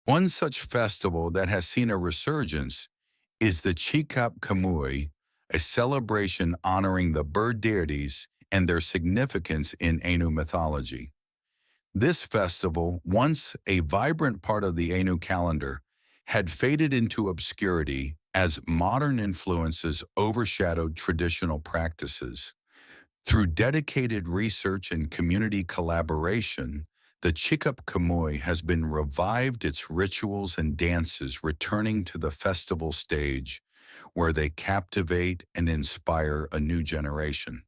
One such festival that has seen a resurgence is the Chikap Kamui, a celebration honoring the bird deities and their significance in Ainu mythology. This festival, once a vibrant part of the Ainu calendar, had faded into obscurity as modern influences overshadowed traditional practices. Through dedicated research and community collaboration, the Chikap Kamui has been revived, its rituals and dances returning to the festival stage where they captivate and inspire a new generation.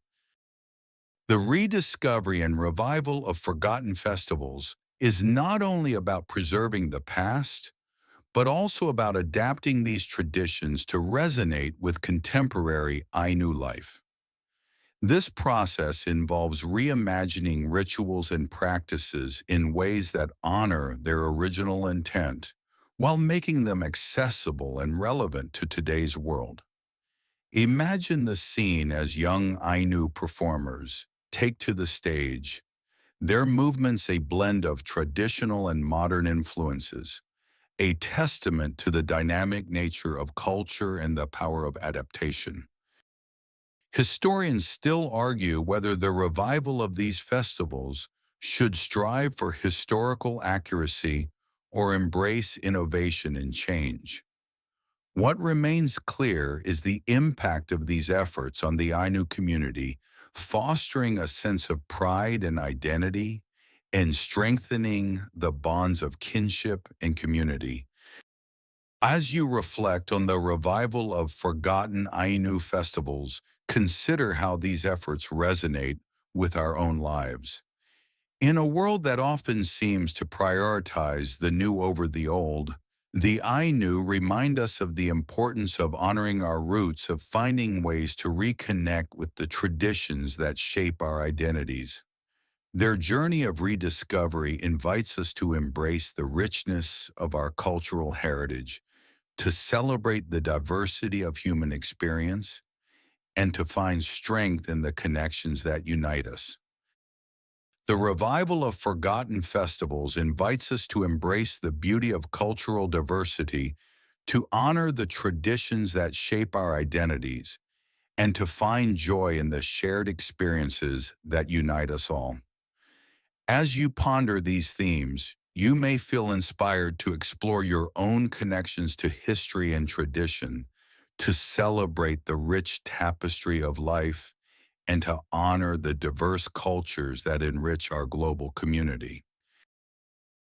The rediscovery and revival of forgotten festivals is not only about preserving the past, but also about adapting these traditions to resonate with contemporary Ainu life. This process involves reimagining rituals and practices in ways that honor their original intent, while making them accessible and relevant to today's world. Imagine the scene as young Ainu performers take to the stage, their movements a blend of traditional and modern influences, a testament to the dynamic nature of culture and the power of adaptation. Historians still argue whether the revival of these festivals should strive for historical accuracy or embrace innovation and change. What remains clear is the impact of these efforts on the Ainu community, fostering a sense of pride and identity and strengthening the bonds of kinship and community. As you reflect on the revival of forgotten Ainu festivals, consider how these efforts resonate with our own lives. In a world that often seems to prioritize the new over the old, the Ainu remind us of the importance of honoring our roots, of finding ways to reconnect with the traditions that shape our identities. Their journey of rediscovery invites us to embrace the richness of our cultural heritage, to celebrate the diversity of human experience, and to find strength in the connections that unite us. The revival of forgotten festivals invites us to embrace the beauty of cultural diversity, to honor the traditions that shape our identities, and to find joy in the shared experiences that unite us all. As you ponder these themes, you may feel inspired to explore your own connections to history and tradition, to celebrate the rich tapestry of life, and to honor the diverse cultures that enrich our global community.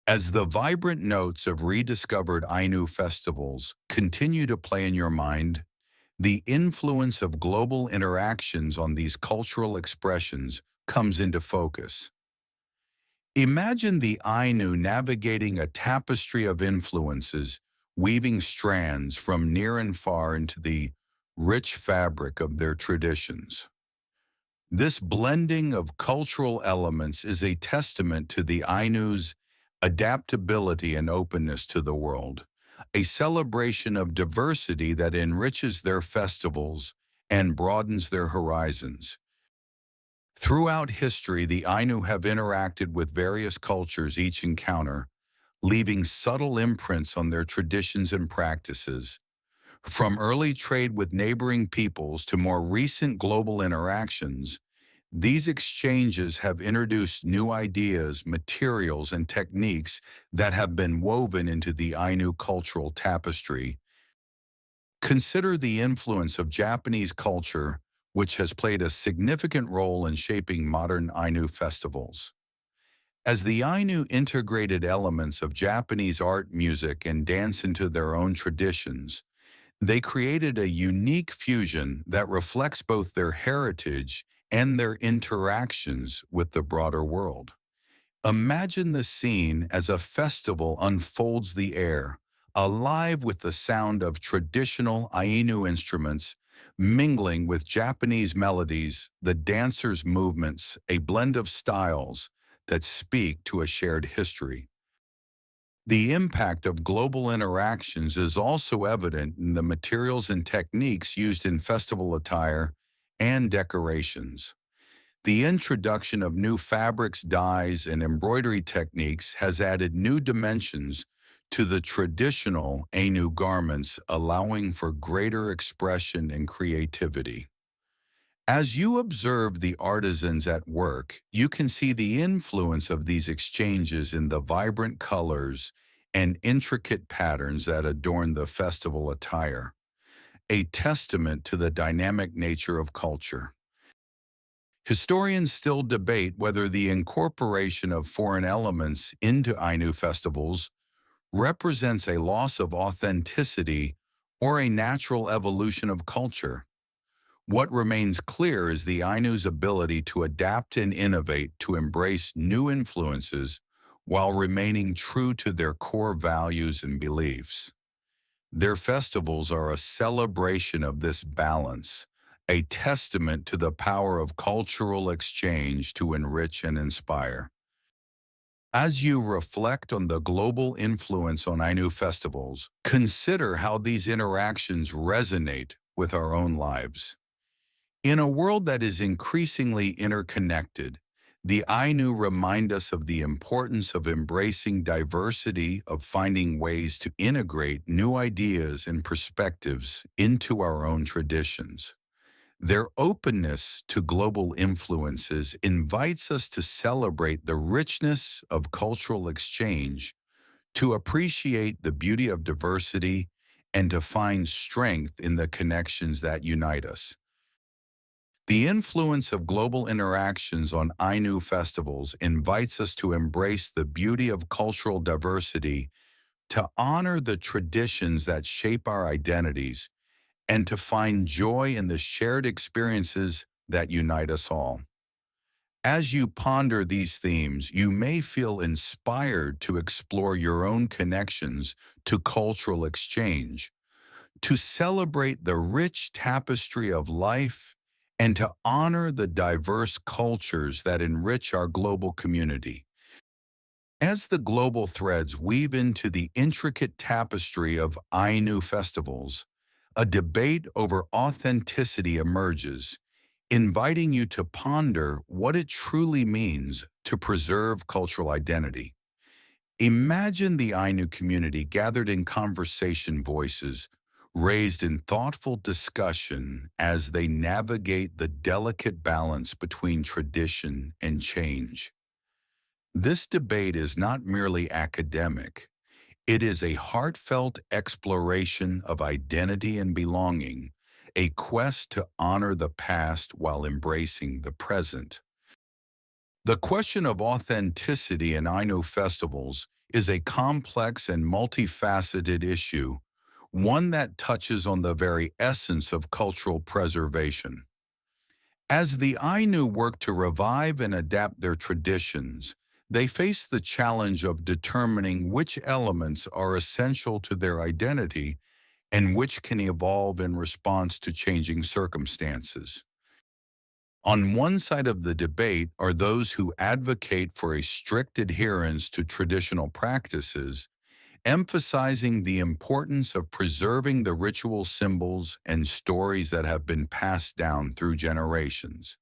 As the vibrant notes of rediscovered Ainu festivals continue to play in your mind, the influence of global interactions on these cultural expressions comes into focus. Imagine the Ainu navigating a tapestry of influences, weaving strands from near and far into the rich fabric of their traditions. This blending of cultural elements is a testament to the Ainu's adaptability and openness to the world, a celebration of diversity that enriches their festivals and broadens their horizons. Throughout history, the Ainu have interacted with various cultures each encounter, leaving subtle imprints on their traditions and practices. From early trade with neighboring peoples to more recent global interactions, these exchanges have introduced new ideas, materials, and techniques that have been woven into the Ainu cultural tapestry. Consider the influence of Japanese culture, which has played a significant role in shaping modern Ainu festivals. As the Ainu integrated elements of Japanese art, music, and dance into their own traditions, they created a unique fusion that reflects both their heritage and their interactions with the broader world. Imagine the scene as a festival unfolds the air, alive with the sound of traditional Ainu instruments, mingling with Japanese melodies, the dancers' movements, a blend of styles that speak to a shared history. The impact of global interactions is also evident in the materials and techniques used in festival attire and decorations. The introduction of new fabrics, dyes, and embroidery techniques has added new dimensions to the traditional Ainu garments, allowing for greater expression and creativity. As you observe the artisans at work, you can see the influence of these exchanges in the vibrant colors and intricate patterns that adorn the festival attire, a testament to the dynamic nature of culture. Historians still debate whether the incorporation of foreign elements into Ainu festivals represents a loss of authenticity or a natural evolution of culture. What remains clear is the Ainu's ability to adapt and innovate, to embrace new influences while remaining true to their core values and beliefs. Their festivals are a celebration of this balance, a testament to the power of cultural exchange to enrich and inspire. As you reflect on the global influence on Ainu festivals, consider how these interactions resonate with our own lives. In a world that is increasingly interconnected, the Ainu remind us of the importance of embracing diversity, of finding ways to integrate new ideas and perspectives into our own traditions. Their openness to global influences invites us to celebrate the richness of cultural exchange, to appreciate the beauty of diversity, and to find strength in the connections that unite us. The influence of global interactions on Ainu festivals invites us to embrace the beauty of cultural diversity, to honor the traditions that shape our identities, and to find joy in the shared experiences that unite us all. As you ponder these themes, you may feel inspired to explore your own connections to cultural exchange, to celebrate the rich tapestry of life, and to honor the diverse cultures that enrich our global community. As the global threads weave into the intricate tapestry of Ainu festivals, a debate over authenticity emerges, inviting you to ponder what it truly means to preserve cultural identity. Imagine the Ainu community gathered in conversation, voices raised in thoughtful discussion as they navigate the delicate balance between tradition and change. This debate is not merely academic. It is a heartfelt exploration of identity and belonging, a quest to honor the past while embracing the present. The question of authenticity in Ainu festivals is a complex and multifaceted issue, one that touches on the very essence of cultural preservation. As the Ainu work to revive and adapt their traditions, they face the challenge of determining which elements are essential to their identity and which can evolve in response to changing circumstances. On one side of the debate are those who advocate for a strict adherence to traditional practices, emphasizing the importance of preserving the ritual symbols and stories that have been passed down through generations.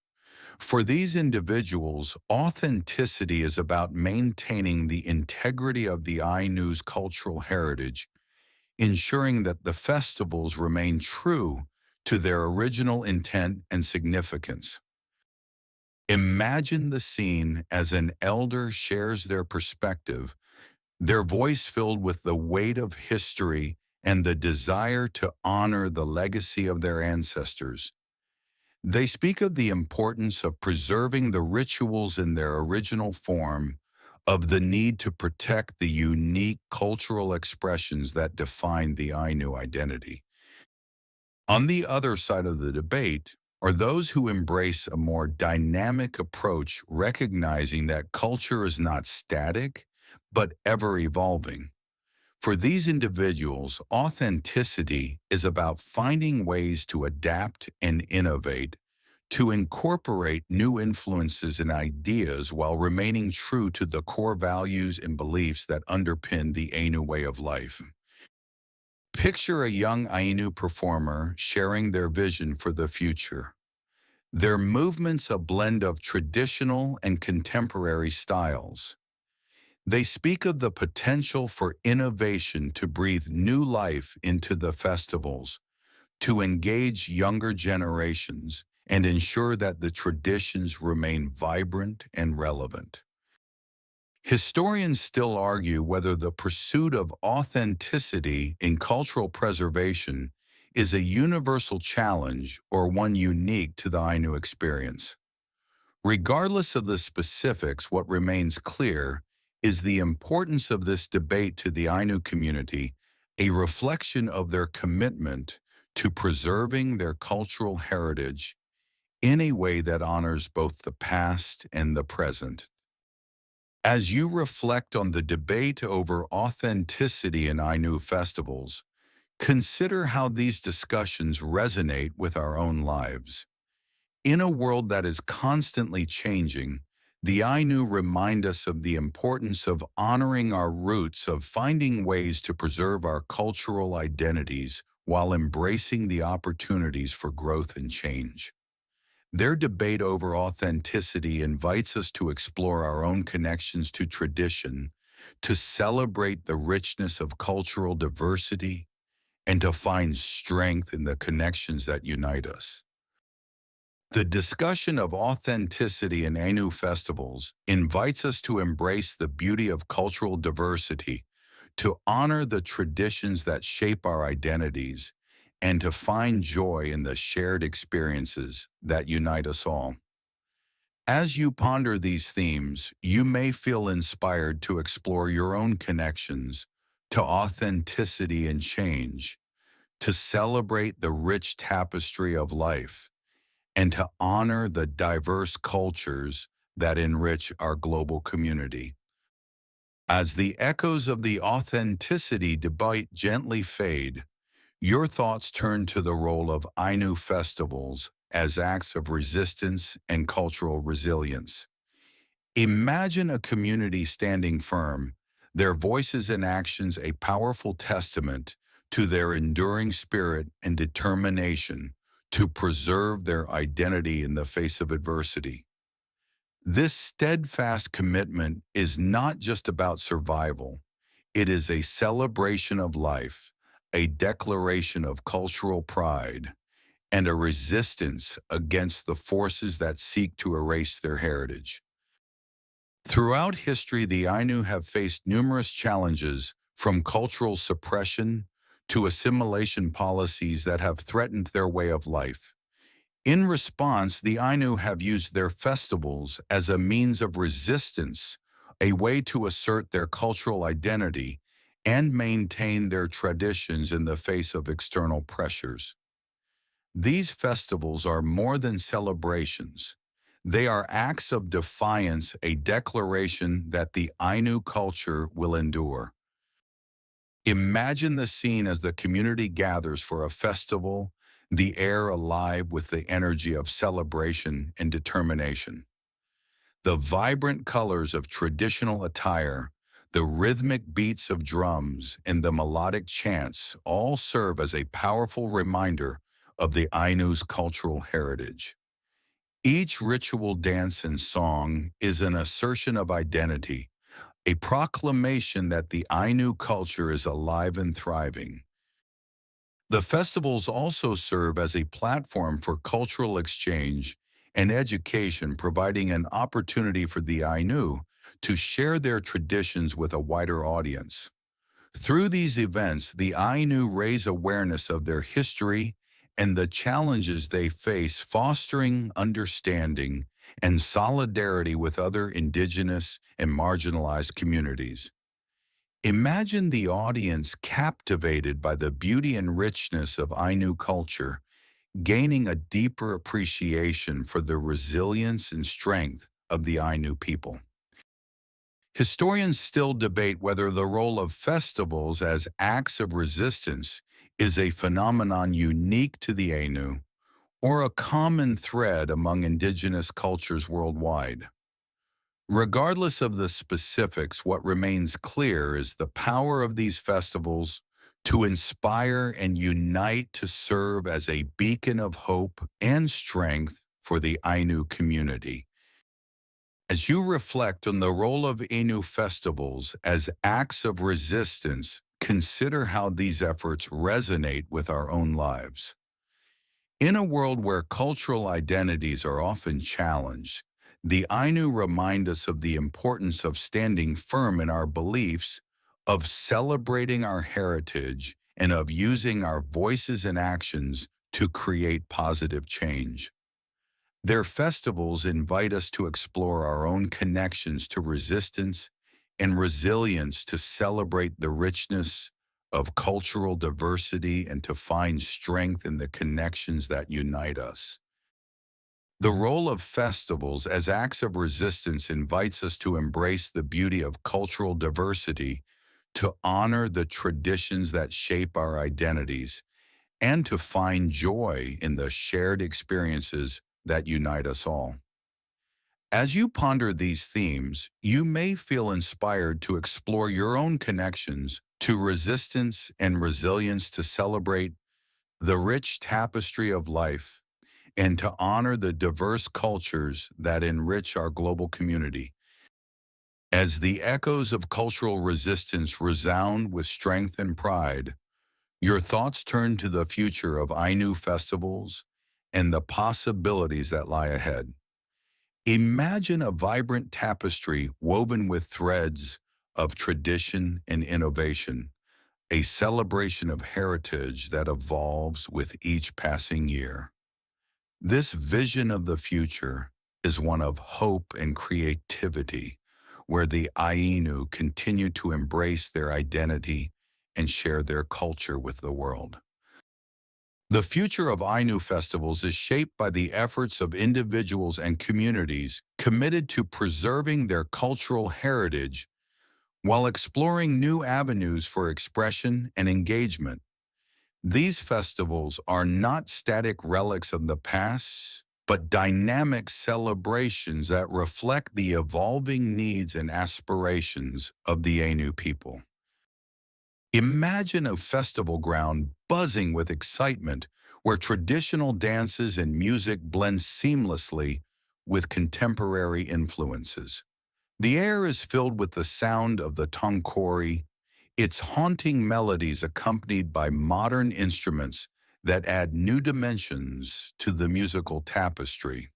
For these individuals, authenticity is about maintaining the integrity of the Ainu's cultural heritage, ensuring that the festivals remain true to their original intent and significance. Imagine the scene as an elder shares their perspective, their voice filled with the weight of history and the desire to honor the legacy of their ancestors. They speak of the importance of preserving the rituals in their original form, of the need to protect the unique cultural expressions that define the Ainu identity. On the other side of the debate are those who embrace a more dynamic approach, recognizing that culture is not static, but ever evolving. For these individuals, authenticity is about finding ways to adapt and innovate, to incorporate new influences and ideas while remaining true to the core values and beliefs that underpin the Ainu way of life. Picture a young Ainu performer sharing their vision for the future. Their movements a blend of traditional and contemporary styles. They speak of the potential for innovation to breathe new life into the festivals, to engage younger generations, and ensure that the traditions remain vibrant and relevant. Historians still argue whether the pursuit of authenticity in cultural preservation is a universal challenge or one unique to the Ainu experience. Regardless of the specifics, what remains clear is the importance of this debate to the Ainu community, a reflection of their commitment to preserving their cultural heritage in a way that honors both the past and the present. As you reflect on the debate over authenticity in Ainu festivals, consider how these discussions resonate with our own lives. In a world that is constantly changing, the Ainu remind us of the importance of honoring our roots, of finding ways to preserve our cultural identities while embracing the opportunities for growth and change. Their debate over authenticity invites us to explore our own connections to tradition, to celebrate the richness of cultural diversity, and to find strength in the connections that unite us. The discussion of authenticity in Ainu festivals invites us to embrace the beauty of cultural diversity, to honor the traditions that shape our identities, and to find joy in the shared experiences that unite us all. As you ponder these themes, you may feel inspired to explore your own connections to authenticity and change, to celebrate the rich tapestry of life, and to honor the diverse cultures that enrich our global community. As the echoes of the authenticity debate gently fade, your thoughts turn to the role of Ainu festivals as acts of resistance and cultural resilience. Imagine a community standing firm, their voices and actions a powerful testament to their enduring spirit and determination to preserve their identity in the face of adversity. This steadfast commitment is not just about survival, it is a celebration of life, a declaration of cultural pride, and a resistance against the forces that seek to erase their heritage. Throughout history, the Ainu have faced numerous challenges, from cultural suppression to assimilation policies that have threatened their way of life. In response, the Ainu have used their festivals as a means of resistance, a way to assert their cultural identity and maintain their traditions in the face of external pressures. These festivals are more than celebrations. They are acts of defiance, a declaration that the Ainu culture will endure. Imagine the scene as the community gathers for a festival, the air alive with the energy of celebration and determination. The vibrant colors of traditional attire, the rhythmic beats of drums, and the melodic chants all serve as a powerful reminder of the Ainu's cultural heritage. Each ritual dance and song is an assertion of identity, a proclamation that the Ainu culture is alive and thriving. The festivals also serve as a platform for cultural exchange and education, providing an opportunity for the Ainu to share their traditions with a wider audience. Through these events, the Ainu raise awareness of their history and the challenges they face, fostering understanding and solidarity with other indigenous and marginalized communities. Imagine the audience captivated by the beauty and richness of Ainu culture, gaining a deeper appreciation for the resilience and strength of the Ainu people. Historians still debate whether the role of festivals as acts of resistance is a phenomenon unique to the Ainu or a common thread among indigenous cultures worldwide. Regardless of the specifics, what remains clear is the power of these festivals to inspire and unite, to serve as a beacon of hope and strength for the Ainu community. As you reflect on the role of Ainu festivals as acts of resistance, consider how these efforts resonate with our own lives. In a world where cultural identities are often challenged, the Ainu remind us of the importance of standing firm in our beliefs, of celebrating our heritage, and of using our voices and actions to create positive change. Their festivals invite us to explore our own connections to resistance and resilience, to celebrate the richness of cultural diversity and to find strength in the connections that unite us. The role of festivals as acts of resistance invites us to embrace the beauty of cultural diversity, to honor the traditions that shape our identities, and to find joy in the shared experiences that unite us all. As you ponder these themes, you may feel inspired to explore your own connections to resistance and resilience, to celebrate the rich tapestry of life, and to honor the diverse cultures that enrich our global community. As the echoes of cultural resistance resound with strength and pride, your thoughts turn to the future of Ainu festivals and the possibilities that lie ahead. Imagine a vibrant tapestry woven with threads of tradition and innovation, a celebration of heritage that evolves with each passing year. This vision of the future is one of hope and creativity, where the Ainu continue to embrace their identity and share their culture with the world. The future of Ainu festivals is shaped by the efforts of individuals and communities committed to preserving their cultural heritage while exploring new avenues for expression and engagement. These festivals are not static relics of the past, but dynamic celebrations that reflect the evolving needs and aspirations of the Ainu people. Imagine a festival ground buzzing with excitement where traditional dances and music blend seamlessly with contemporary influences. The air is filled with the sound of the tongkori, its haunting melodies accompanied by modern instruments that add new dimensions to the musical tapestry.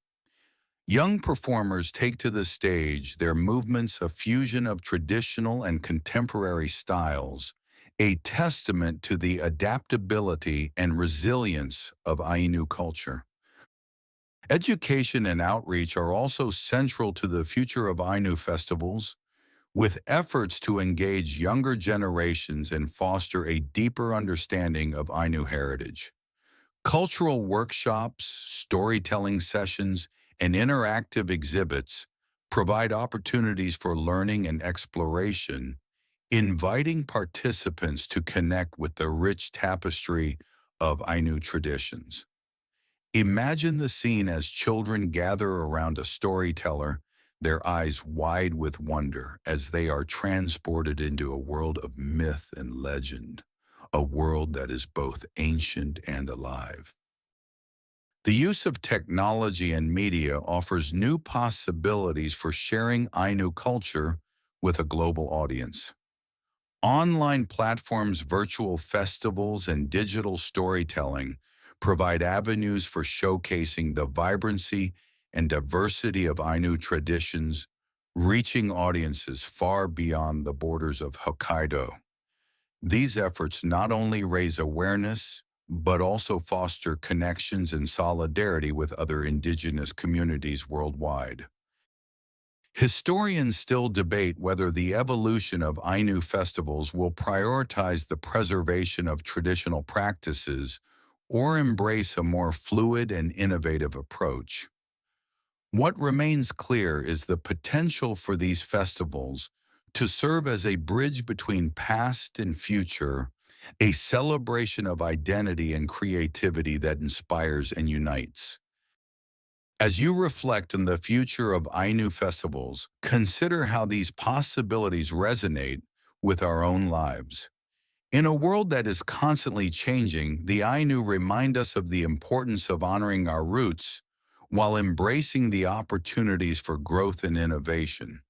Young performers take to the stage their movements a fusion of traditional and contemporary styles, a testament to the adaptability and resilience of Ainu culture. Education and outreach are also central to the future of Ainu festivals, with efforts to engage younger generations and foster a deeper understanding of Ainu heritage. Cultural workshops, storytelling sessions, and interactive exhibits provide opportunities for learning and exploration, inviting participants to connect with the rich tapestry of Ainu traditions. Imagine the scene as children gather around a storyteller, their eyes wide with wonder as they are transported into a world of myth and legend, a world that is both ancient and alive. The use of technology and media offers new possibilities for sharing Ainu culture with a global audience. Online platforms, virtual festivals, and digital storytelling provide avenues for showcasing the vibrancy and diversity of Ainu traditions, reaching audiences far beyond the borders of Hokkaido. These efforts not only raise awareness, but also foster connections and solidarity with other indigenous communities worldwide. Historians still debate whether the evolution of Ainu festivals will prioritize the preservation of traditional practices or embrace a more fluid and innovative approach. What remains clear is the potential for these festivals to serve as a bridge between past and future, a celebration of identity and creativity that inspires and unites. As you reflect on the future of Ainu festivals, consider how these possibilities resonate with our own lives. In a world that is constantly changing, the Ainu remind us of the importance of honoring our roots while embracing the opportunities for growth and innovation.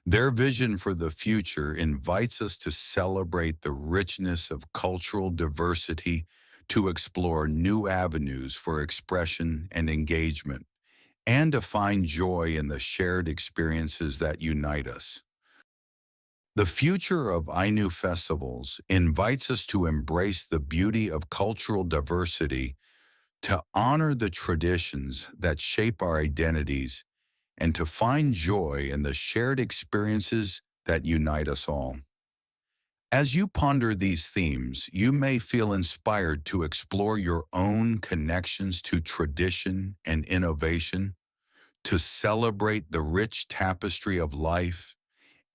Their vision for the future invites us to celebrate the richness of cultural diversity, to explore new avenues for expression and engagement, and to find joy in the shared experiences that unite us. The future of Ainu festivals invites us to embrace the beauty of cultural diversity, to honor the traditions that shape our identities, and to find joy in the shared experiences that unite us all. As you ponder these themes, you may feel inspired to explore your own connections to tradition and innovation, to celebrate the rich tapestry of life,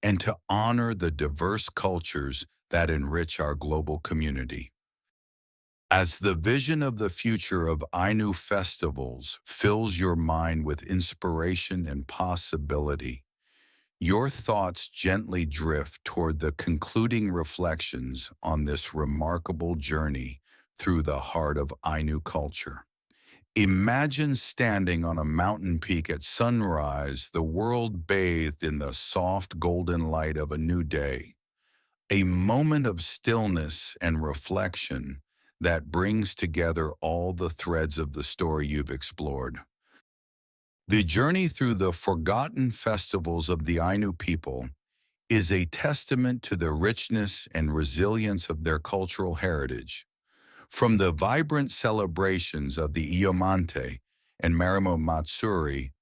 and to honor the diverse cultures that enrich our global community. As the vision of the future of Ainu festivals fills your mind with inspiration and possibility, your thoughts gently drift toward the concluding reflections on this remarkable journey through the heart of Ainu culture. Imagine standing on a mountain peak at sunrise, the world bathed in the soft golden light of a new day, a moment of stillness and reflection that brings together all the threads of the story you've explored. The journey through the forgotten festivals of the Ainu people is a testament to the richness and resilience of their cultural heritage. From the vibrant celebrations of the Iomante and Marimo Matsuri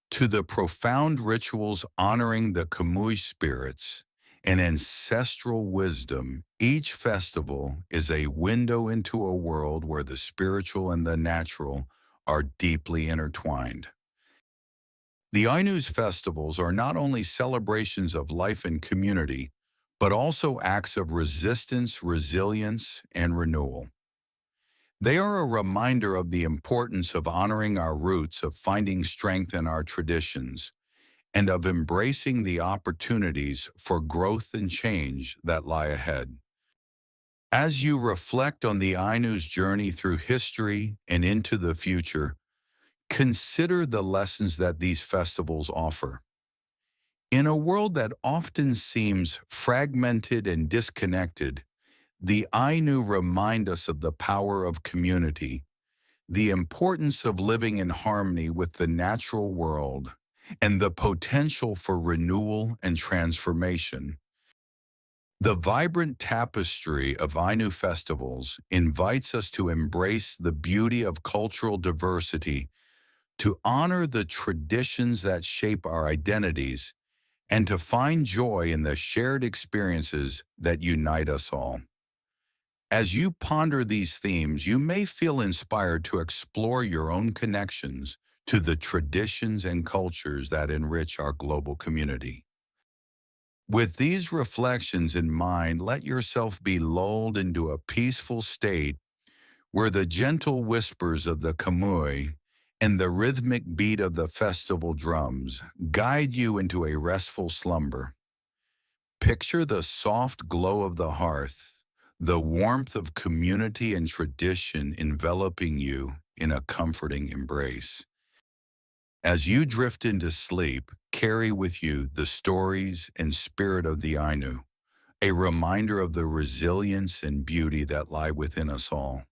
to the profound rituals honoring the Kamui spirits and ancestral wisdom, each festival is a window into a world where the spiritual and the natural are deeply intertwined. The Ainu's festivals are not only celebrations of life and community, but also acts of resistance, resilience, and renewal. They are a reminder of the importance of honoring our roots, of finding strength in our traditions, and of embracing the opportunities for growth and change that lie ahead. As you reflect on the Ainu's journey through history and into the future, consider the lessons that these festivals offer. In a world that often seems fragmented and disconnected, the Ainu remind us of the power of community, the importance of living in harmony with the natural world, and the potential for renewal and transformation. The vibrant tapestry of Ainu festivals invites us to embrace the beauty of cultural diversity, to honor the traditions that shape our identities, and to find joy in the shared experiences that unite us all. As you ponder these themes, you may feel inspired to explore your own connections to the traditions and cultures that enrich our global community. With these reflections in mind, let yourself be lulled into a peaceful state where the gentle whispers of the kamui and the rhythmic beat of the festival drums guide you into a restful slumber. Picture the soft glow of the hearth, the warmth of community and tradition enveloping you in a comforting embrace. As you drift into sleep, carry with you the stories and spirit of the Ainu, a reminder of the resilience and beauty that lie within us all.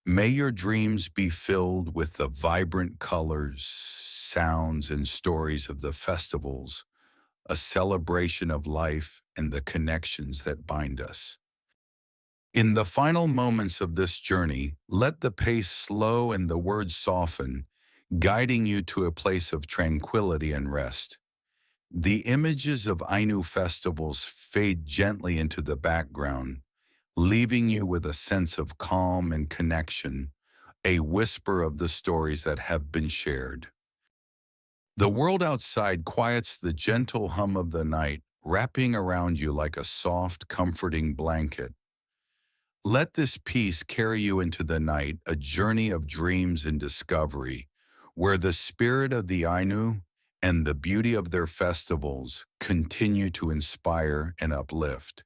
May your dreams be filled with the vibrant colors, sounds, and stories of the festivals, a celebration of life and the connections that bind us. In the final moments of this journey, let the pace slow and the words soften, guiding you to a place of tranquility and rest. The images of Ainu festivals fade gently into the background, leaving you with a sense of calm and connection, a whisper of the stories that have been shared. The world outside quiets the gentle hum of the night, wrapping around you like a soft, comforting blanket. Let this peace carry you into the night, a journey of dreams and discovery, where the spirit of the Ainu and the beauty of their festivals continue to inspire and uplift.